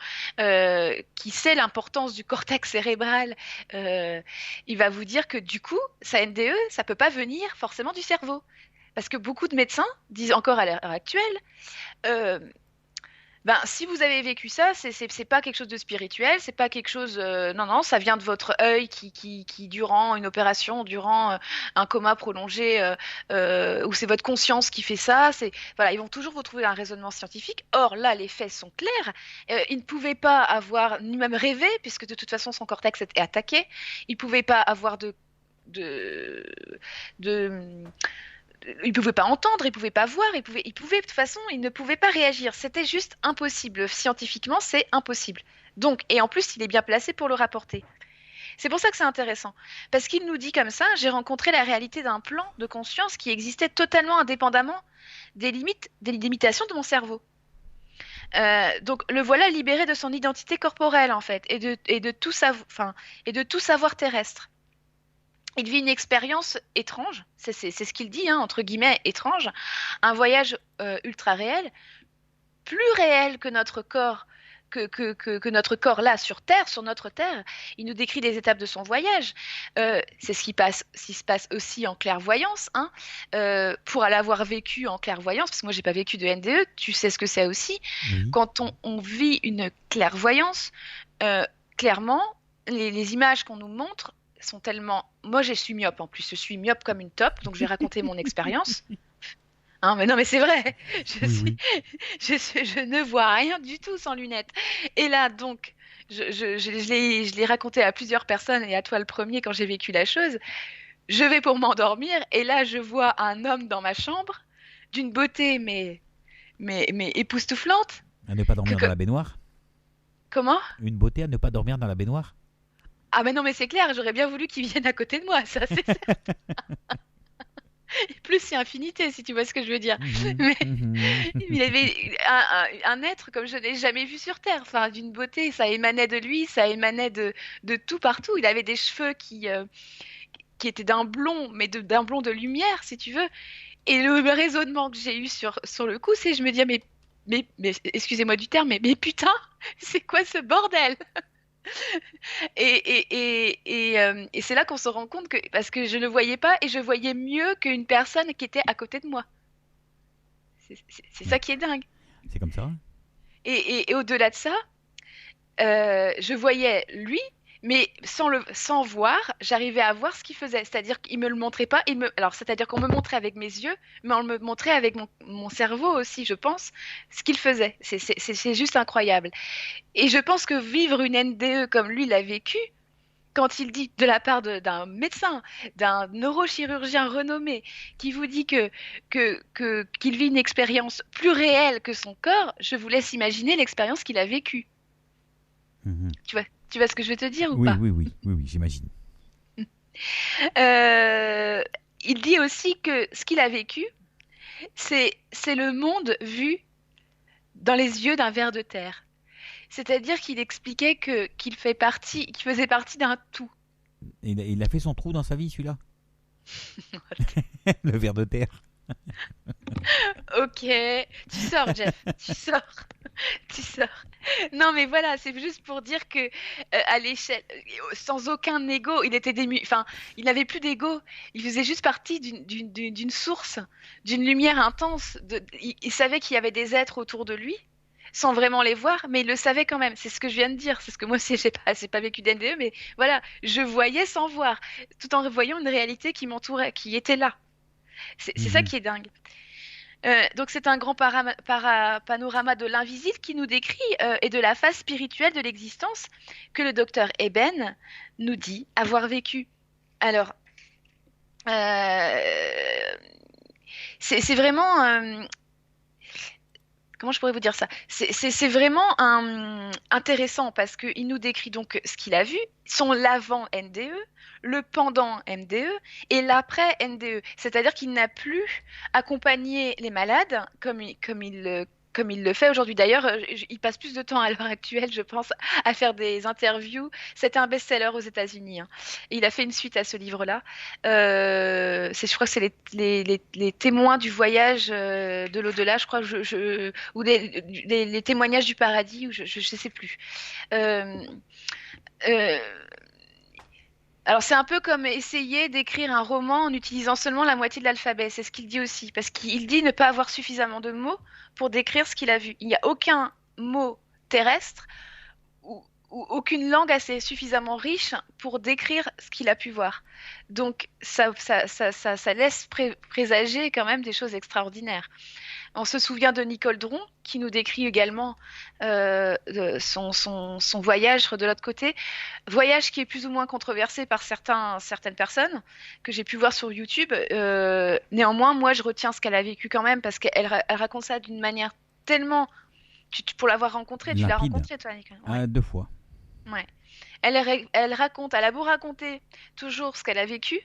qui sait l'importance du cortex cérébral, il va vous dire que du coup, sa NDE, ça peut pas venir forcément du cerveau. Parce que beaucoup de médecins disent encore à l'heure actuelle, euh, ben, si vous avez vécu ça, c'est pas quelque chose de spirituel, c'est pas quelque chose. Non, non, ça vient de votre œil qui durant une opération, durant un coma prolongé, ou c'est votre conscience qui fait ça. Voilà, ils vont toujours vous trouver un raisonnement scientifique. Or, là, les faits sont clairs. Il ne pouvait pas avoir, ni même rêver, puisque de toute façon, son cortex est attaqué. Il ne pouvait pas avoir de, de il pouvait pas entendre, il pouvait pas voir, de toute façon, il ne pouvait pas réagir. C'était juste impossible. Scientifiquement, c'est impossible. Donc, et en plus, il est bien placé pour le rapporter. C'est pour ça que c'est intéressant. Parce qu'il nous dit comme ça, j'ai rencontré la réalité d'un plan de conscience qui existait totalement indépendamment des limitations de mon cerveau. Donc, le voilà libéré de son identité corporelle, en fait, et de tout savoir terrestre. Il vit une expérience étrange, c'est ce qu'il dit, hein, entre guillemets, étrange, un voyage ultra réel, plus réel que notre corps, que notre corps là sur Terre, sur notre Terre. Il nous décrit des étapes de son voyage. C'est ce qui se passe aussi en clairvoyance, hein, pour l'avoir vécu en clairvoyance, parce que moi j'ai pas vécu de NDE, tu sais ce que c'est aussi. Oui. Quand on vit une clairvoyance, clairement, les images qu'on nous montre sont tellement. Moi, je suis myope en plus. Je suis myope comme une top, donc je vais raconter mon expérience. Hein, mais non, mais c'est vrai. Je Oui, suis... oui. je ne vois rien du tout sans lunettes. Et là, donc, je l'ai raconté à plusieurs personnes et à toi le premier quand j'ai vécu la chose. Je vais pour m'endormir et là, je vois un homme dans ma chambre d'une beauté mais époustouflante. À ne pas Que, dormir que- dans la baignoire. Comment? Une beauté à ne pas dormir dans la baignoire. Ah, mais non, mais c'est clair. J'aurais bien voulu qu'il vienne à côté de moi. Ça, c'est plus c'est infinité, si tu vois ce que je veux dire. Mhm, Mais mhm. il avait un être comme je n'ai jamais vu sur Terre, enfin, d'une beauté, ça émanait de lui, ça émanait de tout partout. Il avait des cheveux qui étaient d'un blond, mais d'un blond de lumière, si tu veux. Et le raisonnement que j'ai eu sur le coup, c'est je me dis, mais excusez-moi du terme, mais putain, c'est quoi ce bordel? Et c'est là qu'on se rend compte que, parce que je ne voyais pas et je voyais mieux qu'une personne qui était à côté de moi. C'est ça qui est dingue. C'est comme ça. Et au-delà de ça, je voyais lui, mais sans voir, j'arrivais à voir ce qu'il faisait. C'est-à-dire qu'il me le montrait pas. Alors, c'est-à-dire qu'on me montrait avec mes yeux, mais on me montrait avec mon cerveau aussi, je pense, ce qu'il faisait. C'est juste incroyable. Et je pense que vivre une NDE comme lui l'a vécu, quand il dit de la part d'un médecin, d'un neurochirurgien renommé, qui vous dit qu'il vit une expérience plus réelle que son corps, je vous laisse imaginer l'expérience qu'il a vécue. Mhm. Tu vois ce que je veux te dire ou Oui, pas? oui, oui, oui, oui, j'imagine. Euh, il dit aussi que ce qu'il a vécu, c'est le monde vu dans les yeux d'un ver de terre. C'est-à-dire qu'il expliquait qu'il faisait partie d'un tout. Il a fait son trou dans sa vie, celui-là. Le ver de terre. Ok, tu sors, Jeff, tu sors, tu sors. Non, mais voilà, c'est juste pour dire que à l'échelle, sans aucun ego, enfin, il n'avait plus d'ego. Il faisait juste partie d'une source, d'une lumière intense. Il savait qu'il y avait des êtres autour de lui, sans vraiment les voir, mais il le savait quand même. C'est ce que je viens de dire. C'est ce que moi aussi j'ai pas vécu d'NDE, mais voilà, je voyais sans voir, tout en voyant une réalité qui m'entourait, qui était là. C'est ça Mhm. qui est dingue. Donc c'est un grand panorama de l'invisible qui nous décrit et de la phase spirituelle de l'existence que le docteur Eben nous dit avoir vécu. Alors, c'est vraiment, comment je pourrais vous dire ça? C'est vraiment intéressant parce qu'il nous décrit donc ce qu'il a vu, son l'avant NDE, le pendant MDE et l'après NDE. C'est-à-dire qu'il n'a plus accompagné les malades comme il le fait aujourd'hui. D'ailleurs, il passe plus de temps à l'heure actuelle, je pense, à faire des interviews. C'était un best-seller aux États-Unis, hein. Et il a fait une suite à ce livre-là. Je crois que c'est les témoins du voyage de l'au-delà, je crois, ou les témoignages du paradis, ou je sais plus. Euh, euh, alors c'est un peu comme essayer d'écrire un roman en utilisant seulement la moitié de l'alphabet, c'est ce qu'il dit aussi, parce qu'il dit ne pas avoir suffisamment de mots pour décrire ce qu'il a vu. Il n'y a aucun mot terrestre ou aucune langue assez suffisamment riche pour décrire ce qu'il a pu voir. Donc ça laisse présager quand même des choses extraordinaires. On se souvient de Nicole Dron, qui nous décrit également son voyage de l'autre côté. Voyage qui est plus ou moins controversé par certaines personnes que j'ai pu voir sur YouTube. Néanmoins, moi, je retiens ce qu'elle a vécu quand même, parce qu'elle raconte ça d'une manière tellement... pour l'avoir rencontrée, tu l'as Limpide. rencontrée, toi, Nicole? Ouais. 2 fois. Ouais. Elle a beau raconter toujours ce qu'elle a vécu,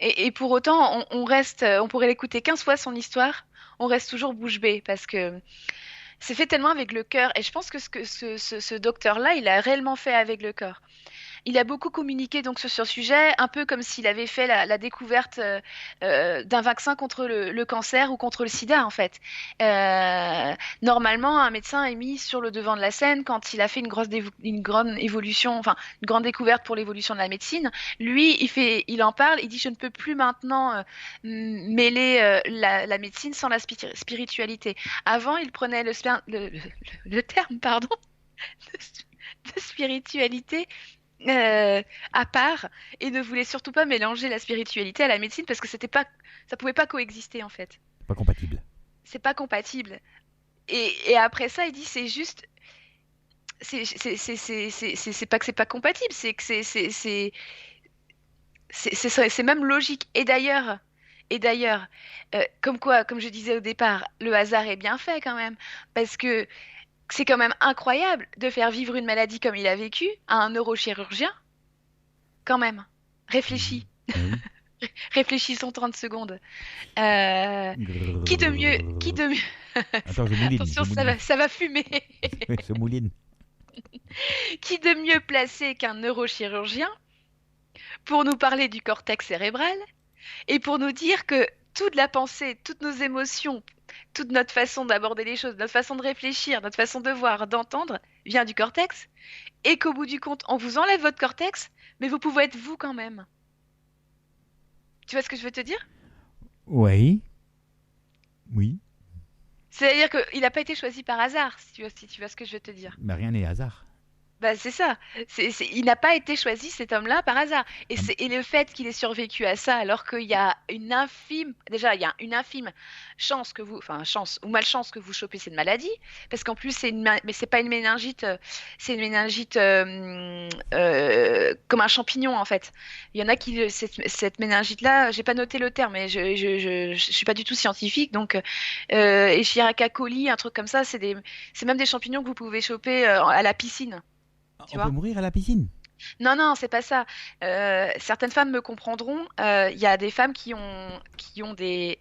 et pour autant, on pourrait l'écouter 15 fois son histoire, on reste toujours bouche bée, parce que c'est fait tellement avec le cœur, et je pense que ce docteur-là, il a réellement fait avec le cœur. Il a beaucoup communiqué donc sur ce sujet, un peu comme s'il avait fait la découverte d'un vaccin contre le cancer ou contre le sida, en fait. Normalement, un médecin est mis sur le devant de la scène quand il a fait une grande évolution, enfin une grande découverte pour l'évolution de la médecine. Lui, il en parle, il dit je ne peux plus maintenant mêler la médecine sans la spiritualité. Avant, il prenait le terme, pardon, de spiritualité à part, et ne voulait surtout pas mélanger la spiritualité à la médecine, parce que ça pouvait pas coexister, en fait. Pas compatible. C'est pas compatible. Et après ça, il dit c'est pas que c'est pas compatible, c'est que c'est même logique. Et d'ailleurs, comme je disais au départ, le hasard est bien fait quand même, parce que c'est quand même incroyable de faire vivre une maladie comme il a vécu à un neurochirurgien. Quand même. Réfléchis. Réfléchissons 30 secondes. Qui de mieux Attends, je mouline. Attention, ça va fumer. Je mouline. Qui de mieux placé qu'un neurochirurgien pour nous parler du cortex cérébral et pour nous dire que toute la pensée, toutes nos émotions, toute notre façon d'aborder les choses, notre façon de réfléchir, notre façon de voir, d'entendre, vient du cortex, et qu'au bout du compte, on vous enlève votre cortex, mais vous pouvez être vous quand même. Tu vois ce que je veux te dire? Oui. Oui. C'est-à-dire qu'il n'a pas été choisi par hasard, si tu vois ce que je veux te dire. Mais rien n'est hasard. Bah, c'est ça. Il n'a pas été choisi, cet homme-là, par hasard. Et le fait qu'il ait survécu à ça, alors qu'il y a une infime chance que vous, enfin, chance ou malchance que vous chopez cette maladie, parce qu'en plus, mais c'est pas une méningite, c'est une méningite comme un champignon, en fait. Il y en a qui, cette méningite-là, j'ai pas noté le terme, mais je suis pas du tout scientifique, donc, Escherichia coli, un truc comme ça, c'est même des champignons que vous pouvez choper à la piscine. On peut mourir à la piscine? Non, c'est pas ça. Certaines femmes me comprendront. Il y a des femmes qui ont des...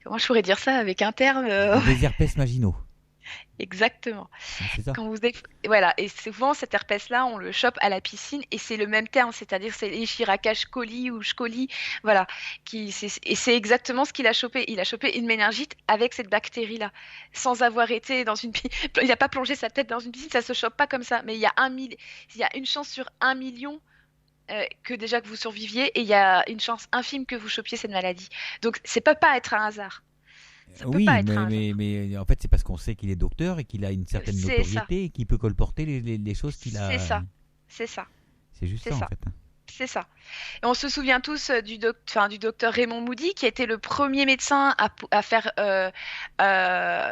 Comment je pourrais dire ça avec un terme Des herpès vaginaux. Exactement. C'est ça. Voilà, et souvent cet herpès-là, on le chope à la piscine, et c'est le même terme, c'est-à-dire c'est Escherichia coli ou coli, voilà. Et c'est exactement ce qu'il a chopé. Il a chopé une méningite avec cette bactérie-là, sans avoir été dans une piscine. Il n'a pas plongé sa tête dans une piscine, ça se chope pas comme ça. Mais il y a une chance sur 1 million que vous surviviez, et il y a une chance infime que vous chopiez cette maladie. Donc ça peut pas être un hasard. Oui, mais en fait, c'est parce qu'on sait qu'il est docteur et qu'il a une certaine notoriété et qu'il peut colporter les choses qu'il a. C'est ça. C'est juste ça, en fait. C'est ça. Et on se souvient tous du docteur Raymond Moody, qui a été le premier médecin à faire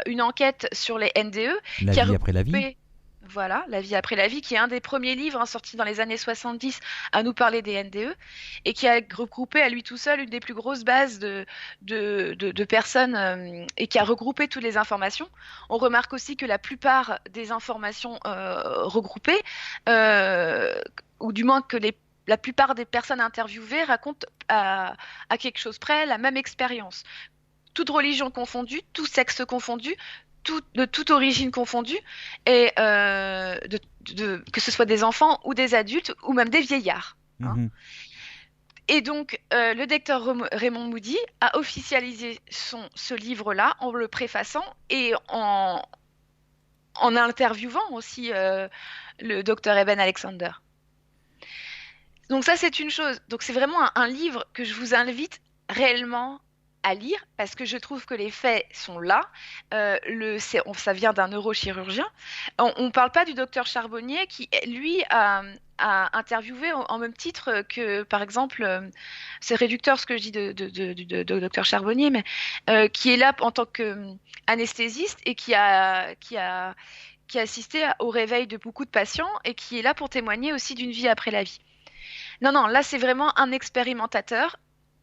une enquête sur les NDE. La vie après la vie. Voilà, La vie après la vie, qui est un des premiers livres sortis dans les années 70 à nous parler des NDE et qui a regroupé à lui tout seul une des plus grosses bases de personnes et qui a regroupé toutes les informations. On remarque aussi que la plupart des informations regroupées, ou du moins que la plupart des personnes interviewées racontent à quelque chose près la même expérience. Toute religion confondue, tout sexe confondu, de toute origine confondue, et que ce soit des enfants ou des adultes ou même des vieillards. Hein. Mhm. Et donc, le docteur Raymond Moody a officialisé ce livre-là en le préfaçant et en interviewant aussi le docteur Eben Alexander. Donc ça, c'est une chose. Donc c'est vraiment un livre que je vous invite réellement à lire parce que je trouve que les faits sont là. Ça vient d'un neurochirurgien. On ne parle pas du docteur Charbonnier qui, lui, a interviewé en même titre que, par exemple, c'est réducteur ce que je dis de docteur Charbonnier, mais qui est là en tant qu'anesthésiste et qui a assisté au réveil de beaucoup de patients et qui est là pour témoigner aussi d'une vie après la vie. Non, non, là c'est vraiment un expérimentateur,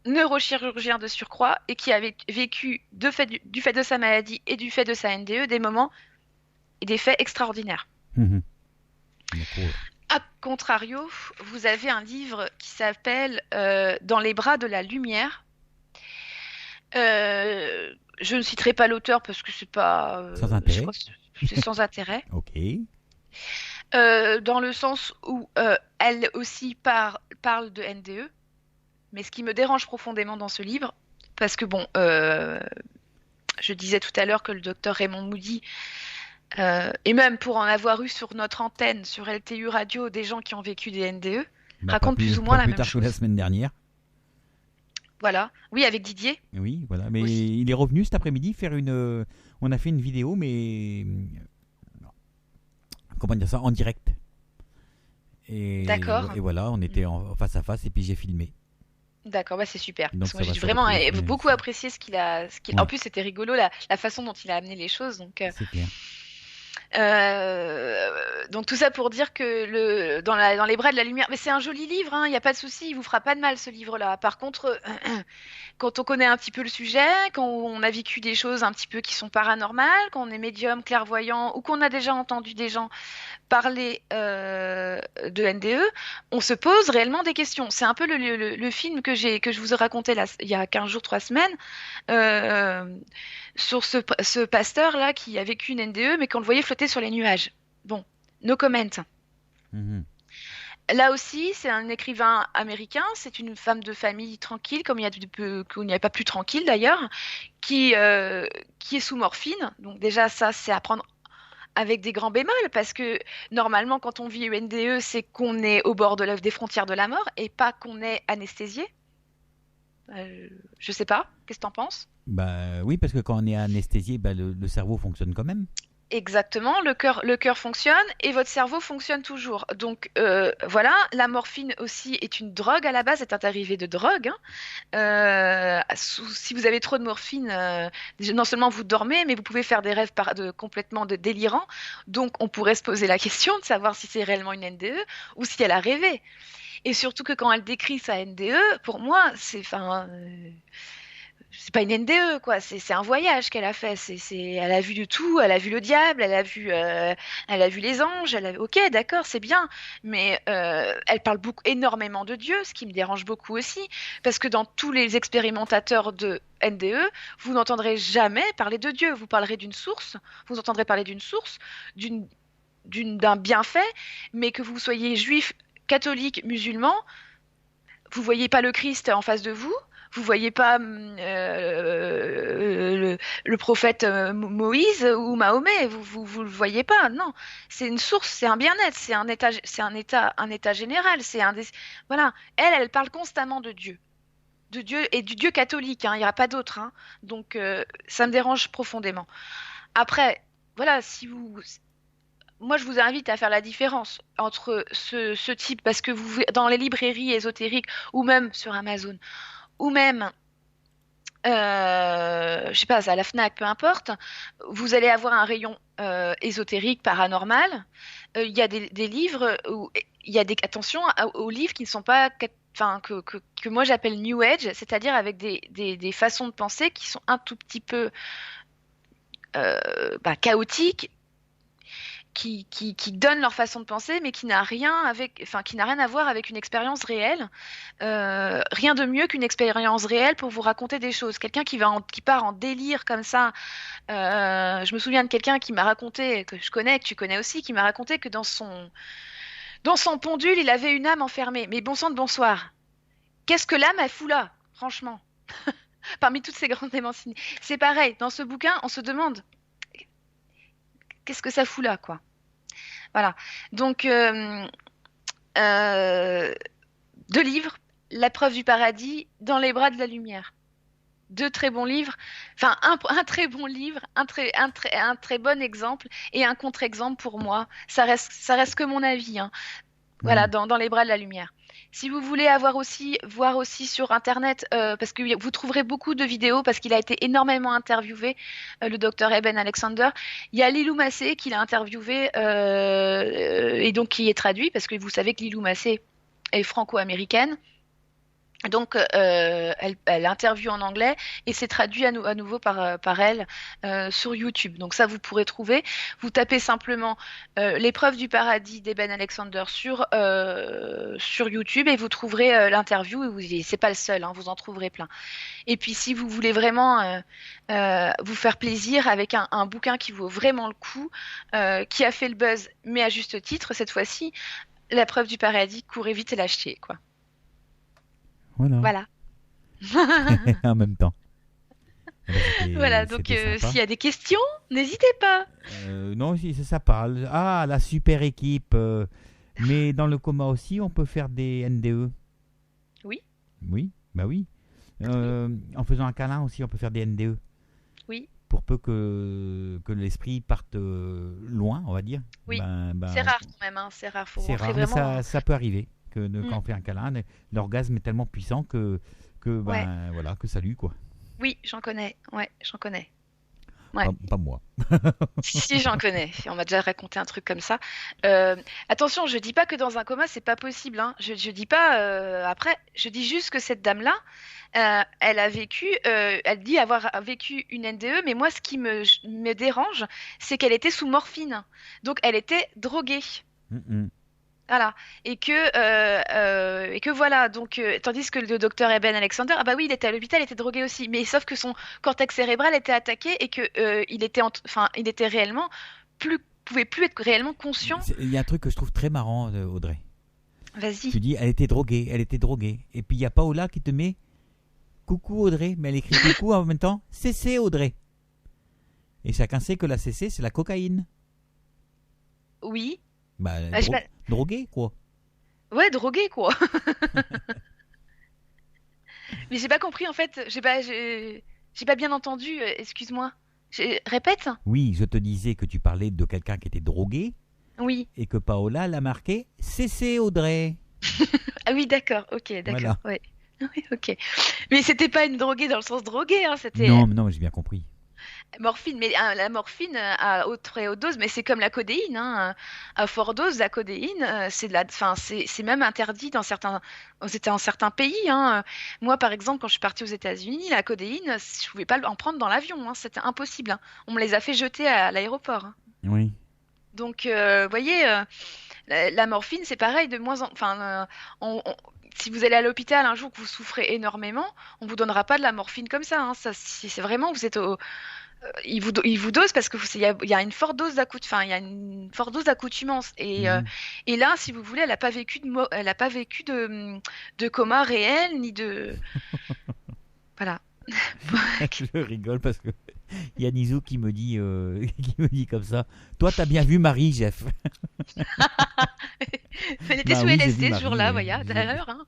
neurochirurgien de surcroît, et qui avait vécu du fait de sa maladie et du fait de sa NDE des moments et des faits extraordinaires. Mhm. D'accord. A contrario, vous avez un livre qui s'appelle Dans les bras de la lumière. Je ne citerai pas l'auteur parce que c'est pas. Sans intérêt. Je crois que c'est sans intérêt. Ok. Dans le sens où elle aussi parle de NDE, mais ce qui me dérange profondément dans ce livre, parce que bon, je disais tout à l'heure que le docteur Raymond Moody, et même pour en avoir eu sur notre antenne, sur LTU Radio, des gens qui ont vécu des NDE, racontent plus ou moins la même plus tard que chose. la semaine dernière. Voilà, oui, avec Didier. Oui, voilà. Mais Aussi. il est revenu cet après-midi faire une. On a fait une vidéo, mais comment dire ça, en direct. Et, D'accord. Et voilà, on était en face à face et puis j'ai filmé. D'accord, bah c'est super. Donc Parce que moi ça va j'ai se vraiment retrouver. beaucoup apprécié ce qu'il a. Ouais. En plus, c'était rigolo la façon dont il a amené les choses. C'est clair. Donc tout ça pour dire que dans les bras de la lumière, mais c'est un joli livre, il n'y a pas de souci, il vous fera pas de mal ce livre-là. Par contre, quand on connaît un petit peu le sujet, quand on a vécu des choses un petit peu qui sont paranormales, quand on est médium, clairvoyant, ou qu'on a déjà entendu des gens parler de NDE, on se pose réellement des questions. C'est un peu le film que je vous ai raconté là, il y a 15 jours, 3 semaines, sur ce pasteur-là qui a vécu une NDE, mais qu'on le voyait flotter sur les nuages. Bon, no comment. Mhm. Là aussi, c'est un écrivain américain, c'est une femme de famille tranquille, comme il n'y a pas plus tranquille d'ailleurs, qui est sous morphine. Donc déjà, ça, c'est à prendre avec des grands bémols, parce que normalement, quand on vit une NDE, c'est qu'on est au bord des frontières de la mort et pas qu'on est anesthésié. Je sais pas, qu'est-ce que t'en penses? Bah oui, parce que quand on est anesthésié, bah, le cerveau fonctionne quand même. Exactement, le cœur fonctionne et votre cerveau fonctionne toujours. Donc voilà, la morphine aussi est une drogue à la base, c'est un dérivé de drogue. Si vous avez trop de morphine, non seulement vous dormez, mais vous pouvez faire des rêves complètement délirants. Donc on pourrait se poser la question de savoir si c'est réellement une NDE ou si elle a rêvé. Et surtout que quand elle décrit sa NDE, pour moi, c'est pas une NDE, quoi. C'est un voyage qu'elle a fait. Elle a vu du tout. Elle a vu le diable. Elle a vu les anges. Ok, d'accord, c'est bien. Mais elle parle énormément de Dieu, ce qui me dérange beaucoup aussi, parce que dans tous les expérimentateurs de NDE, vous n'entendrez jamais parler de Dieu. Vous parlerez d'une source. Vous entendrez parler d'une source, d'un bienfait, mais que vous soyez juif, catholique, musulman, vous voyez pas le Christ en face de vous. Vous voyez pas le prophète Moïse ou Mahomet, vous le voyez pas, non. C'est une source, c'est un bien-être, c'est un état général, voilà. Elle parle constamment de Dieu et du Dieu catholique, il n'y aura pas d'autre, Donc ça me dérange profondément. Après, voilà, moi, je vous invite à faire la différence entre ce type, parce que dans les librairies ésotériques ou même sur Amazon, ou même je sais pas, à la Fnac, peu importe, vous allez avoir un rayon ésotérique, paranormal. Il y a des livres où il y a attention aux livres qui ne sont pas, enfin, que moi j'appelle New Age, c'est-à-dire avec des façons de penser qui sont un tout petit peu chaotiques, qui donnent leur façon de penser, mais qui n'a rien qui n'a rien à voir avec une expérience réelle. Rien de mieux qu'une expérience réelle pour vous raconter des choses. Quelqu'un qui part en délire comme ça. Je me souviens de quelqu'un qui m'a raconté, que je connais, que tu connais aussi, qui m'a raconté que dans son pendule, il avait une âme enfermée. Mais bon sang de bonsoir. Qu'est-ce que l'âme, elle fout là, franchement? Parmi toutes ces grandes émancipées. C'est pareil, dans ce bouquin, on se demande qu'est-ce que ça fout là, quoi. Voilà. Donc, deux livres, La preuve du paradis, Dans les bras de la lumière. Deux très bons livres, enfin un très bon livre, un très bon exemple et un contre-exemple pour moi. Ça reste que mon avis, hein. Voilà, dans les bras de la lumière. Si vous voulez voir aussi sur Internet, parce que vous trouverez beaucoup de vidéos, parce qu'il a été énormément interviewé, le docteur Eben Alexander. Il y a Lilou Massé qui l'a interviewé et donc qui est traduit, parce que vous savez que Lilou Massé est franco-américaine. Donc, elle interviewe en anglais et c'est traduit à nouveau par elle sur YouTube. Donc ça, vous pourrez trouver. Vous tapez simplement l'épreuve du paradis d'Eben Alexander sur YouTube et vous trouverez l'interview. Et c'est pas le seul, hein, vous en trouverez plein. Et puis, si vous voulez vraiment vous faire plaisir avec un bouquin qui vaut vraiment le coup, qui a fait le buzz, mais à juste titre cette fois-ci, La preuve du paradis, courez vite et l'achetez, quoi. Voilà. En même temps. Voilà, donc s'il y a des questions, n'hésitez pas. Non, si ça parle. Ah, la super équipe. Mais dans le coma aussi, on peut faire des NDE. Oui. Oui, bah oui. En faisant un câlin aussi, on peut faire des NDE. Oui. Pour peu que l'esprit parte loin, on va dire. Oui. C'est rare quand même, hein. C'est rare. C'est rare, mais vraiment... ça peut arriver. Quand on fait un câlin, l'orgasme est tellement puissant que voilà, que salut, quoi. Oui, j'en connais. Ouais, j'en connais. Ouais. Pas moi. Si, j'en connais. On m'a déjà raconté un truc comme ça. Attention, je dis pas que dans un coma c'est pas possible, hein. Je dis pas. Après, je dis juste que cette dame-là, elle a vécu. Elle dit avoir vécu une NDE, mais moi, ce qui me dérange, c'est qu'elle était sous morphine. Donc, elle était droguée. Voilà, et que voilà, donc tandis que le docteur Eben Alexander, ah bah oui, il était à l'hôpital, il était drogué aussi, mais sauf que son cortex cérébral était attaqué et que il était réellement pouvait plus être réellement conscient. Il y a un truc que je trouve très marrant, Audrey. Vas-y. Tu dis, elle était droguée, et puis il y a Paola qui te met coucou Audrey, mais elle écrit coucou en même temps CC Audrey. Et chacun sait que la CC c'est la cocaïne. Oui. Bah, drogué, quoi. Ouais, drogué, quoi. Mais j'ai pas compris, en fait. J'ai pas bien entendu. Excuse-moi. Répète. Oui, je te disais que tu parlais de quelqu'un qui était drogué. Oui. Et que Paola l'a marqué CC Audrey. Ah oui, d'accord. Ok, d'accord. Voilà. Ouais. Oui, ok. Mais c'était pas une droguée dans le sens drogué, hein. C'était... Non, j'ai bien compris. Morphine, mais la morphine à très haute dose, mais c'est comme la codéine, hein. À forte dose, la codéine, c'est même interdit dans certains pays, hein. Moi, par exemple, quand je suis partie aux États-Unis, la codéine, je pouvais pas en prendre dans l'avion, hein. C'était impossible, hein. On me les a fait jeter à l'aéroport, hein. Oui. Donc, vous voyez, la morphine, c'est pareil, de moins en, si vous allez à l'hôpital un jour que vous souffrez énormément, on vous donnera pas de la morphine comme ça, hein. Ça, c'est vraiment, vous êtes il vous dose parce que il y a une forte dose d'accoutumance et là, si vous voulez, elle a pas vécu de coma réel ni de voilà. Je rigole parce que il y a Nizou qui me dit comme ça. Toi, t'as bien vu Marie, Jeff. Elle était sous LSD ce jour-là, voyez, d'ailleurs. Hein.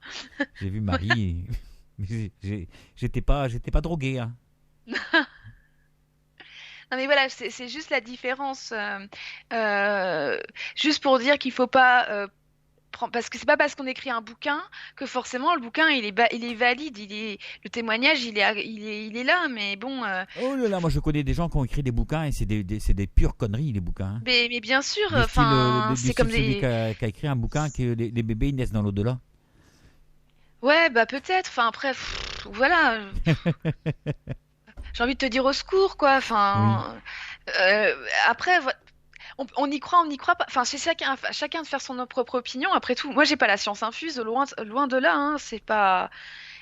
J'ai vu Marie. J'étais pas drogué. Hein. Non mais voilà, c'est juste la différence. Juste pour dire qu'il faut pas parce que c'est pas parce qu'on écrit un bouquin que forcément le bouquin il est valide, le témoignage il est là, mais bon. Oh là là, moi je connais des gens qui ont écrit des bouquins et c'est des pures conneries les bouquins. Hein. Mais bien sûr, Du style, c'est du comme style celui des. qui a écrit un bouquin que les bébés ils naissent dans l'au-delà. Ouais, bah peut-être. Enfin après, voilà. J'ai envie de te dire au secours, quoi. Oui. Enfin, après, on y croit, on n'y croit pas. Enfin, c'est chacun de faire son propre opinion. Après tout, moi, j'ai pas la science infuse, loin de là. Hein, c'est pas.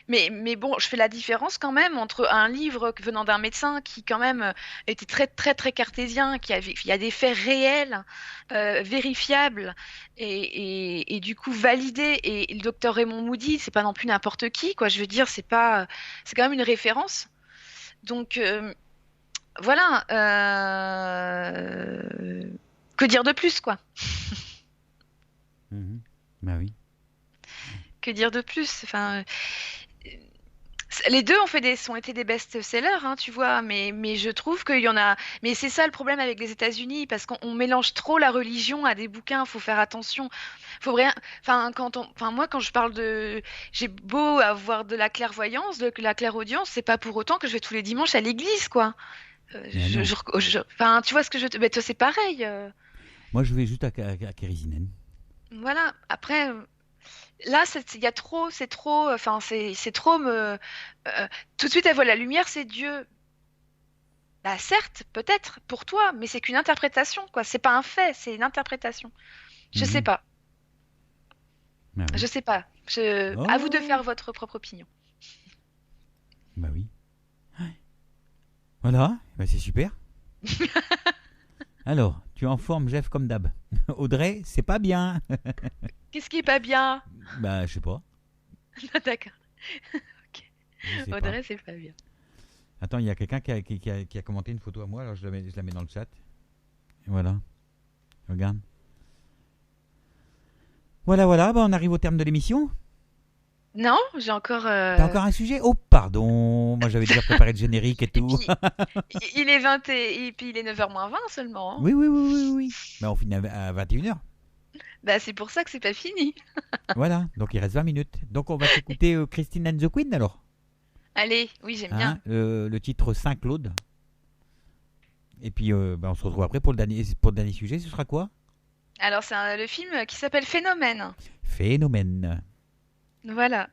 Mais bon, je fais la différence quand même entre un livre venant d'un médecin qui quand même était très très très cartésien, il y a des faits réels, vérifiables et du coup validés. Et le docteur Raymond Moody, c'est pas non plus n'importe qui, quoi. Je veux dire, c'est quand même une référence. Donc voilà. Que dire de plus, quoi? Mhm. Bah oui. Que dire de plus? Enfin. Les deux ont été des best-sellers, hein, tu vois, mais je trouve qu'il y en a. Mais c'est ça le problème avec les États-Unis, parce qu'on mélange trop la religion à des bouquins. Faut faire attention. Faut rien. Enfin, moi, quand je parle j'ai beau avoir de la clairvoyance, de la clairaudience, c'est pas pour autant que je vais tous les dimanches à l'église, quoi. Mais non. Enfin, tu vois ce que je te. Mais toi, c'est pareil. Moi je vais juste à Kérisinen. Voilà. Après. Là, il y a trop, c'est trop, enfin, c'est trop tout de suite, elle voit la lumière, c'est Dieu. Bah, certes, peut-être, pour toi, mais c'est qu'une interprétation, quoi. C'est pas un fait, c'est une interprétation. Je sais Mhm. pas, Bah oui. je sais pas. À vous de Oh. faire votre propre opinion. Bah oui. Ouais. Voilà, bah c'est super. Alors, tu es en forme, Jeff, comme d'hab. Audrey, c'est pas bien. Qu'est-ce qui est pas bien? Bah, je sais pas. D'accord. Ok. Je sais pas. Audrey, c'est pas bien. Attends, il y a quelqu'un qui a commenté une photo à moi, alors je la mets dans le chat. Voilà. Regarde. Voilà, bah on arrive au terme de l'émission. Non, j'ai encore. T'as encore un sujet? Oh, pardon. Moi, j'avais déjà préparé le générique et Et tout. puis, il est 20 et puis il est 9h moins 20 seulement. Hein. Oui. Mais on finit à 21h. Bah, c'est pour ça que c'est pas fini. Voilà, donc il reste 20 minutes. Donc on va s'écouter Christine and the Queen alors. Allez, oui, j'aime bien. Hein, le titre Saint-Claude. Et puis on se retrouve après pour le dernier sujet. Ce sera quoi? Alors, c'est le film qui s'appelle Phénomène. Phénomène. Voilà.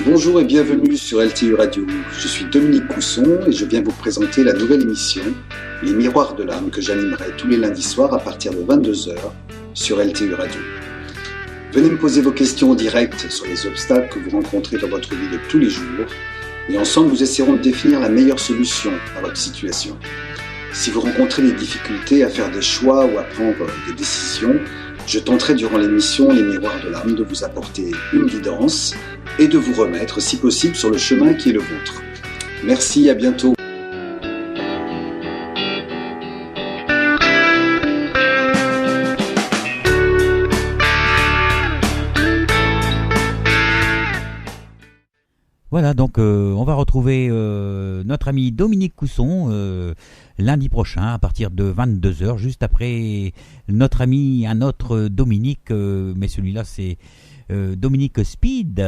Bonjour et bienvenue sur LTU Radio. Je suis Dominique Cousson et je viens vous présenter la nouvelle émission Les Miroirs de l'âme que j'animerai tous les lundis soirs à partir de 22h sur LTU Radio. Venez me poser vos questions en direct sur les obstacles que vous rencontrez dans votre vie de tous les jours et ensemble nous essaierons de définir la meilleure solution à votre situation. Si vous rencontrez des difficultés à faire des choix ou à prendre des décisions, je tenterai durant l'émission Les Miroirs de l'âme de vous apporter une guidance et de vous remettre, si possible, sur le chemin qui est le vôtre. Merci, à bientôt. Voilà, donc on va retrouver notre ami Dominique Cousson lundi prochain à partir de 22h, juste après un autre Dominique, mais celui-là c'est Dominique Speed,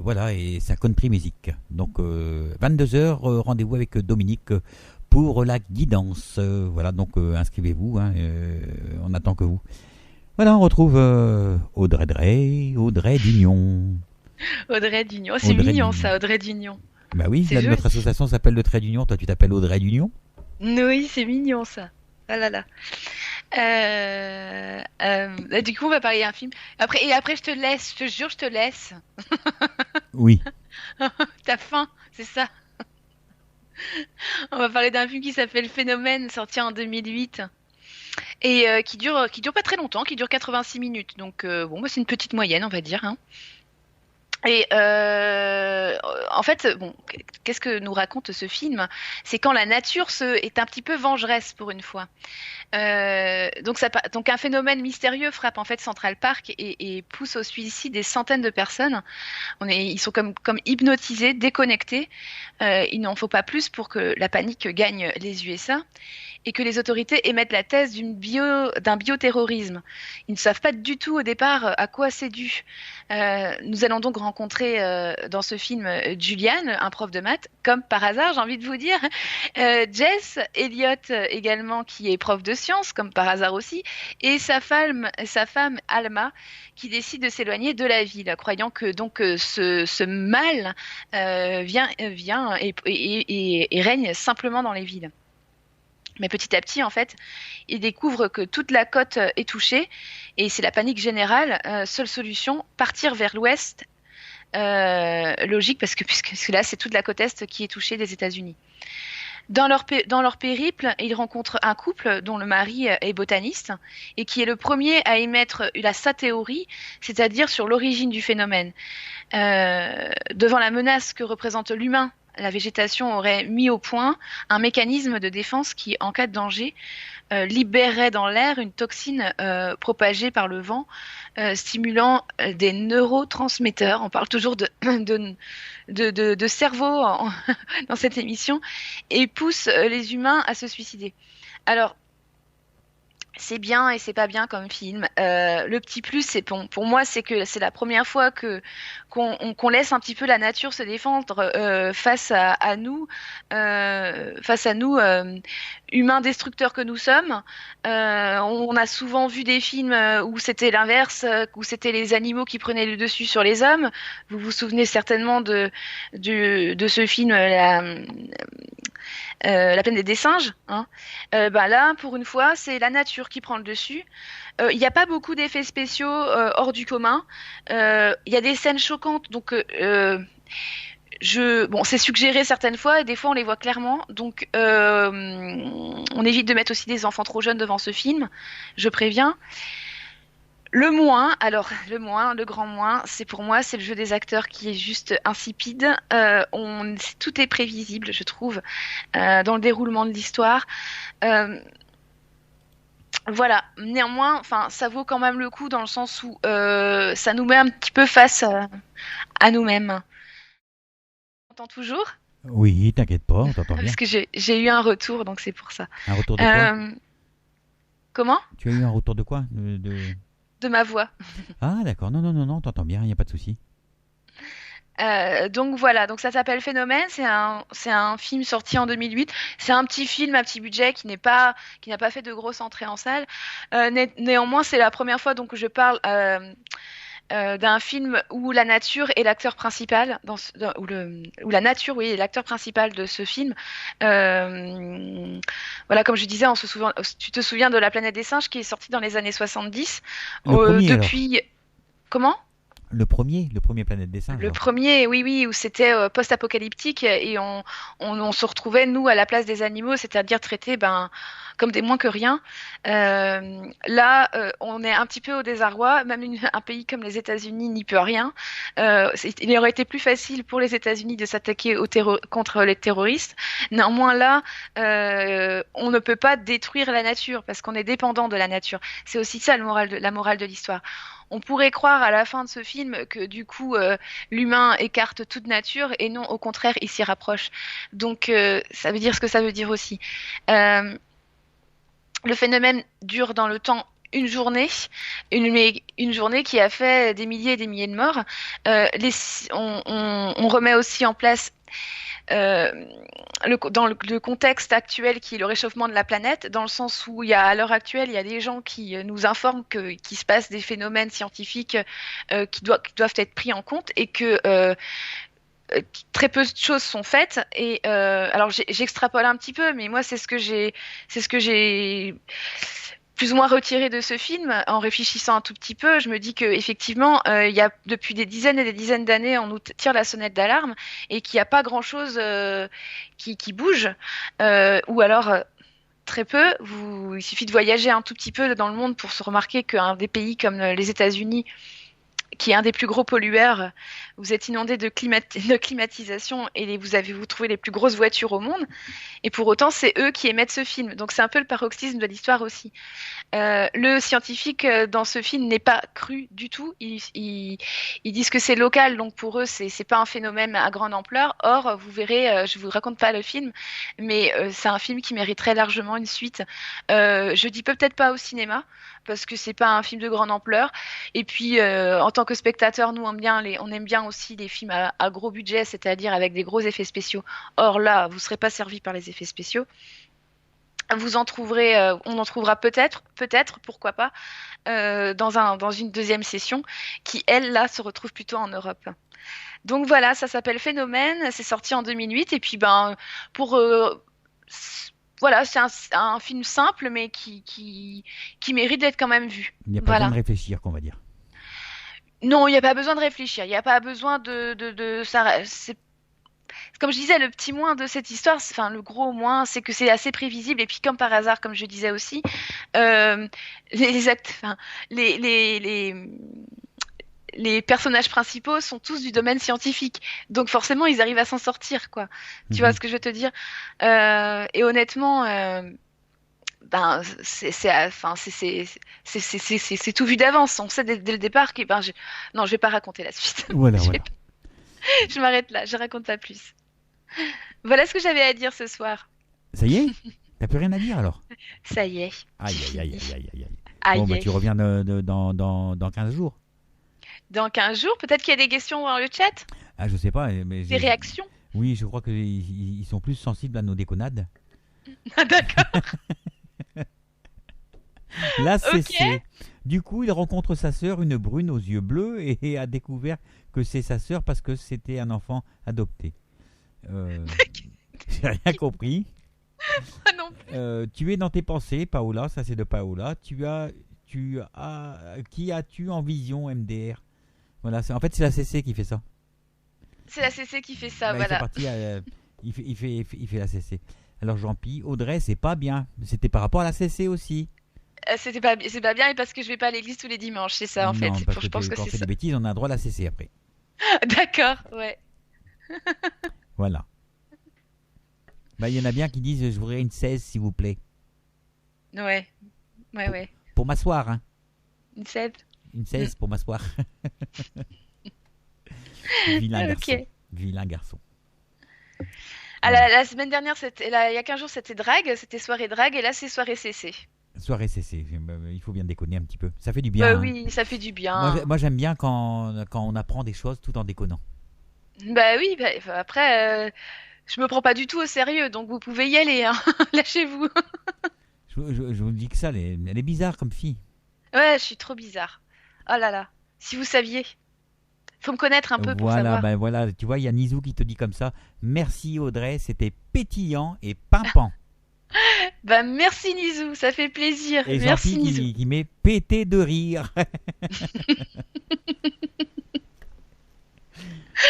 voilà, et sa country music. Donc 22h, rendez-vous avec Dominique pour la guidance. Voilà, donc inscrivez-vous, hein, on attend que vous. Voilà, on retrouve Audrey Dugnon. Audrey Dugnon. C'est Audrey mignon Dugnon. ça, Audrey Dugnon. Bah oui, C'est là, joli. notre association s'appelle le Trait d'Union. Toi, tu t'appelles Audrey d'Union. Oui, c'est mignon ça. Ah là là. Du coup, on va parler d'un film. Après, je te laisse, je te jure, je te laisse. Oui. T'as faim, c'est ça. On va parler d'un film qui s'appelle Phénomène, sorti en 2008. Et qui dure pas très longtemps, qui dure 86 minutes. Donc, bon, bah, c'est une petite moyenne, on va dire. Hein. Et en fait, bon, qu'est-ce que nous raconte ce film? C'est quand la nature est un petit peu vengeresse pour une fois. Donc un phénomène mystérieux frappe en fait Central Park et pousse au suicide des centaines de personnes. Ils sont comme hypnotisés, déconnectés. Il n'en faut pas plus pour que la panique gagne les USA et que les autorités émettent la thèse d'un bioterrorisme. Ils ne savent pas du tout au départ à quoi c'est dû. Nous allons donc rencontrer dans ce film Julian, un prof de maths, comme par hasard, j'ai envie de vous dire. Jess Elliot également, qui est prof de sciences, comme par hasard aussi, et sa femme Alma, qui décide de s'éloigner de la ville, croyant que donc ce mal vient et règne simplement dans les villes. Mais petit à petit, en fait, ils découvrent que toute la côte est touchée et c'est la panique générale. Seule solution, partir vers l'ouest. Logique, puisque là, c'est toute la côte est qui est touchée des États-Unis. Dans leur périple, ils rencontrent un couple dont le mari est botaniste et qui est le premier à émettre sa théorie, c'est-à-dire sur l'origine du phénomène. Devant la menace que représente l'humain, la végétation aurait mis au point un mécanisme de défense qui, en cas de danger, libérerait dans l'air une toxine propagée par le vent, stimulant des neurotransmetteurs. On parle toujours de cerveau dans cette émission, et pousse les humains à se suicider. Alors, c'est bien et c'est pas bien comme film. Le petit plus, c'est pour moi, c'est que c'est la première fois qu'on laisse un petit peu la nature se défendre face à nous, humains destructeurs que nous sommes. On a souvent vu des films où c'était l'inverse, où c'était les animaux qui prenaient le dessus sur les hommes. Vous vous souvenez certainement de ce film, La plaine des singes, hein. Là, pour une fois, c'est la nature qui prend le dessus. Il n'y a pas beaucoup d'effets spéciaux hors du commun. Il y a des scènes choquantes, donc c'est suggéré certaines fois et des fois on les voit clairement. Donc on évite de mettre aussi des enfants trop jeunes devant ce film, je préviens. Le grand moins, c'est pour moi, c'est le jeu des acteurs qui est juste insipide. Tout est prévisible, je trouve, dans le déroulement de l'histoire. Voilà. Néanmoins, ça vaut quand même le coup dans le sens où ça nous met un petit peu face à nous-mêmes. On t'entend toujours ? Oui, t'inquiète pas, on t'entend bien. Parce que j'ai eu un retour, donc c'est pour ça. Un retour de quoi ? Comment ? Tu as eu un retour de quoi ? De ma voix. Ah d'accord, non, t'entends bien, il n'y a pas de souci. Donc voilà, donc ça s'appelle Phénomène, c'est un film sorti en 2008. C'est un petit film à petit budget qui n'a pas fait de grosse entrée en salle. Néanmoins, c'est la première fois donc que je parle d'un film où la nature est l'acteur principal, où la nature, oui, est l'acteur principal de ce film. Voilà, comme je disais, tu te souviens de La planète des singes qui est sorti dans les années 70. Le premier, depuis. alors. Comment ? Le premier Planète des singes. Le premier, oui, où c'était post-apocalyptique et on se retrouvait, nous, à la place des animaux, c'est-à-dire traités comme des moins que rien. Là, on est un petit peu au désarroi. Même un pays comme les États-Unis n'y peut rien. Il aurait été plus facile pour les États-Unis de s'attaquer contre les terroristes. Néanmoins, là, on ne peut pas détruire la nature parce qu'on est dépendant de la nature. C'est aussi ça la morale de l'histoire. On pourrait croire à la fin de ce film que du coup l'humain écarte toute nature et non, au contraire, il s'y rapproche. Donc ça veut dire ce que ça veut dire aussi. Le phénomène dure dans le temps une journée qui a fait des milliers et des milliers de morts. On remet aussi en place dans le contexte actuel qui est le réchauffement de la planète, dans le sens où à l'heure actuelle, il y a des gens qui nous informent qu'il se passe des phénomènes scientifiques qui doivent être pris en compte et que très peu de choses sont faites. Et alors j'extrapole un petit peu, mais moi c'est ce que j'ai plus ou moins retiré de ce film. En réfléchissant un tout petit peu, je me dis que effectivement, il y a depuis des dizaines et des dizaines d'années, on nous tire la sonnette d'alarme et qu'il n'y a pas grand-chose qui bouge, ou alors très peu. Il suffit de voyager un tout petit peu dans le monde pour se remarquer qu'un des pays comme les États-Unis qui est un des plus gros pollueurs. Vous êtes inondé de climatisation et vous trouvez les plus grosses voitures au monde. Et pour autant, c'est eux qui émettent ce film. Donc c'est un peu le paroxysme de l'histoire aussi. Le scientifique dans ce film n'est pas cru du tout. Ils disent que c'est local, donc pour eux, c'est pas un phénomène à grande ampleur. Or, vous verrez, je vous raconte pas le film, mais c'est un film qui mériterait largement une suite. Je dis peut-être pas au cinéma, parce que c'est pas un film de grande ampleur. Et puis, en tant que spectateur, nous, on aime bien aussi les films à gros budget, c'est-à-dire avec des gros effets spéciaux. Or là, vous serez pas servi par les effets spéciaux. Vous en trouverez, on en trouvera peut-être, pourquoi pas, dans une deuxième session qui, elle, là, se retrouve plutôt en Europe. Donc voilà, ça s'appelle Phénomène, c'est sorti en 2008, et puis voilà, c'est un film simple, mais qui mérite d'être quand même vu. Il n'y a pas besoin de réfléchir, qu'on va dire. Non, il n'y a pas besoin de réfléchir, il n'y a pas besoin de ça. Comme je disais, le petit moins de cette histoire, enfin le gros moins, c'est que c'est assez prévisible. Et puis comme par hasard, comme je disais aussi, les personnages principaux sont tous du domaine scientifique. Donc forcément, ils arrivent à s'en sortir, quoi. Tu vois ce que je veux te dire? Et honnêtement, c'est tout vu d'avance. On sait dès le départ que non, je vais pas raconter la suite. Voilà. Je m'arrête là, je raconte pas plus. Voilà ce que j'avais à dire ce soir. Ça y est? T'as plus rien à dire alors? Ça y est. Aïe. Bon, tu reviens dans 15 jours. Dans 15 jours, peut-être qu'il y a des questions dans le chat? Ah, je sais pas. Mais des réactions? Oui, je crois qu'ils sont plus sensibles à nos déconnades. Ah, d'accord. Là, c'est. Du coup, il rencontre sa sœur, une brune aux yeux bleus, et a découvert que c'est sa sœur parce que c'était un enfant adopté. J'ai rien compris. Non. Tu es dans tes pensées, Paola, ça c'est de Paola. Qui as-tu en vision, MDR? Voilà, en fait c'est la CC qui fait ça. C'est la CC qui fait ça, voilà. Il fait la CC. Alors Jean-Pi, Audrey, c'est pas bien. C'était par rapport à la CC aussi. C'est pas bien et parce que je vais pas à l'église tous les dimanches, c'est ça en fait. Je pense que quand on fait des bêtises, on a droit à la CC après. D'accord, ouais. Voilà. Il y en a bien qui disent je voudrais une 16 s'il vous plaît. Ouais. Pour m'asseoir, hein. Une 16. Une 16 pour m'asseoir. Vilain garçon. Okay. Vilain garçon. La semaine dernière, il y a 15 jours, c'était drague, c'était soirée drague, et là, c'est soirée CC. Soirée CC, il faut bien déconner un petit peu. Ça fait du bien. Oui, ça fait du bien. Moi j'aime bien quand on apprend des choses tout en déconnant. Oui, après, je me prends pas du tout au sérieux, donc vous pouvez y aller, hein. Lâchez-vous. Je vous dis que ça, elle est bizarre comme fille. Ouais, je suis trop bizarre. Oh là là, si vous saviez. Faut me connaître un peu pour savoir. Voilà, tu vois, il y a Nizou qui te dit comme ça. Merci Audrey, c'était pétillant et pimpant. Merci Nizou, ça fait plaisir. Et merci Nizou qui m'est pété de rire.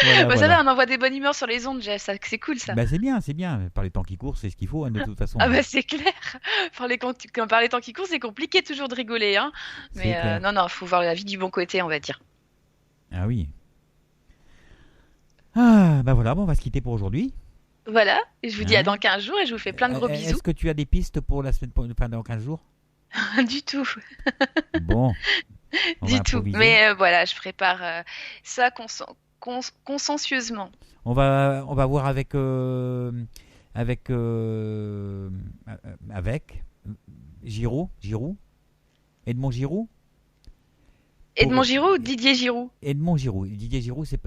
Voilà. Ça va, on envoie des bonnes humeurs sur les ondes, Jess. C'est cool ça. C'est bien. Par les temps qui courent, c'est ce qu'il faut, hein, de toute façon. C'est clair. Par les temps qui courent, c'est compliqué toujours de rigoler, hein. Mais non, faut voir la vie du bon côté, on va dire. Ah oui. Voilà, on va se quitter pour aujourd'hui. Voilà, et je vous dis à dans 15 jours et je vous fais plein de gros bisous. Est-ce que tu as des pistes pour la semaine dans 15 jours? Du tout. Bon. Du tout. Mais voilà, je prépare ça consciencieusement. On va voir avec Giroud, Edmond Giroud. Edmond Giroud ou Didier Giroud? Edmond Giroud. Didier Giroud, c'est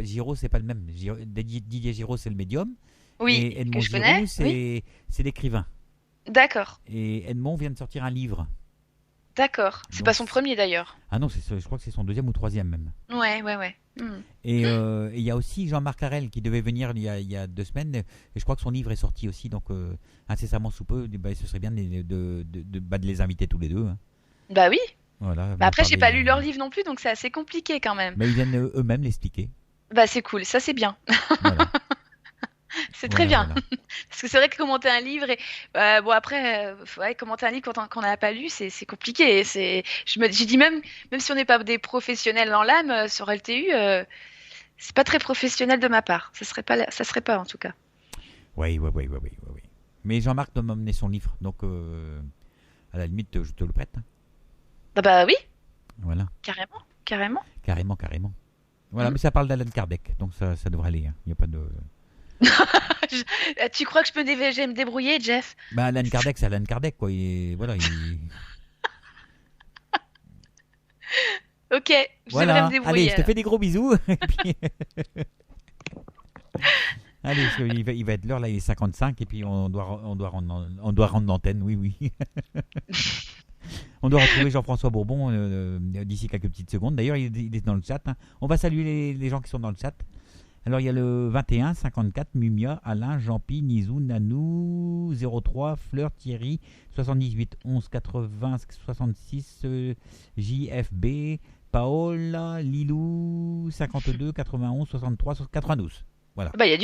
pas le même. Didier Giroud, c'est le médium. Oui, et Edmond que je Giroud, connais. c'est l'écrivain. D'accord. Et Edmond vient de sortir un livre. D'accord. C'est pas son premier d'ailleurs. Ah non, je crois que c'est son deuxième ou troisième même. Ouais. Et il y a aussi Jean-Marc Harel qui devait venir il y a 2 semaines. Et je crois que son livre est sorti aussi. Donc incessamment sous peu, ce serait bien de les inviter tous les deux. Hein. Bah oui. Voilà, après, j'ai pas lu leur livre non plus, donc c'est assez compliqué quand même. Mais ils viennent eux-mêmes l'expliquer. C'est cool, ça c'est bien. Voilà. C'est très Voilà, bien. voilà. Parce que c'est vrai que commenter un livre, bon après, ouais, commenter un livre quand on n'a pas lu, c'est compliqué. J'ai dit même si on n'est pas des professionnels dans l'âme, sur LTU, c'est pas très professionnel de ma part. Ça serait pas en tout cas. Oui. Mais Jean-Marc doit m'emmener son livre, donc à la limite, je te le prête. Hein. Ah bah oui, Voilà, carrément. carrément. Voilà, Mhm. mais ça parle d'Alan Kardec, donc ça devrait aller. Hein. Il n'y a pas de. Tu crois que je vais me débrouiller, Jeff? Bah, Alan Kardec, c'est Alan Kardec, quoi. Voilà, Ok, j'aimerais me voilà. Allez, débrouiller. je te fais des gros bisous. Et puis... Allez, parce qu'il va être l'heure, là, il est 55, et puis on doit rendre l'antenne, oui. On doit retrouver Jean-François Bourbon d'ici quelques petites secondes. D'ailleurs, il est dans le chat. Hein. On va saluer les gens qui sont dans le chat. Alors, il y a le 21, 54, Mumia, Alain, Jean-Pi, Nizou, Nanou, 03, Fleur, Thierry, 78, 11, 80, 66, JFB, Paola, Lilou, 52, 91, 63, 92. Voilà. Bah, il y a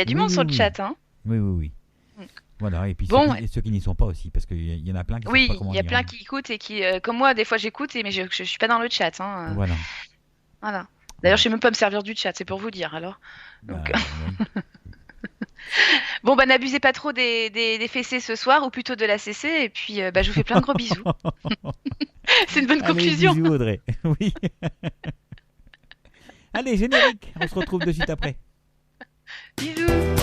du monde sur le chat, hein. Oui. Mm. Voilà, et puis Bon, ceux qui n'y sont pas aussi, parce qu'il y en a plein qui ne savent oui, pas comment il y a lire. plein qui écoutent et qui, comme moi, des fois j'écoute, mais je suis pas dans le chat, hein. Voilà. Voilà. D'ailleurs, je sais même pas me servir du chat, c'est pour vous dire alors. Donc, Ouais. bon, bah n'abusez pas trop des fessées ce soir, ou plutôt de la CC, et puis bah, je vous fais plein de gros bisous. C'est une bonne Allez, conclusion. bisous Audrey. Oui. Allez, générique. On se retrouve de suite après. Bisous.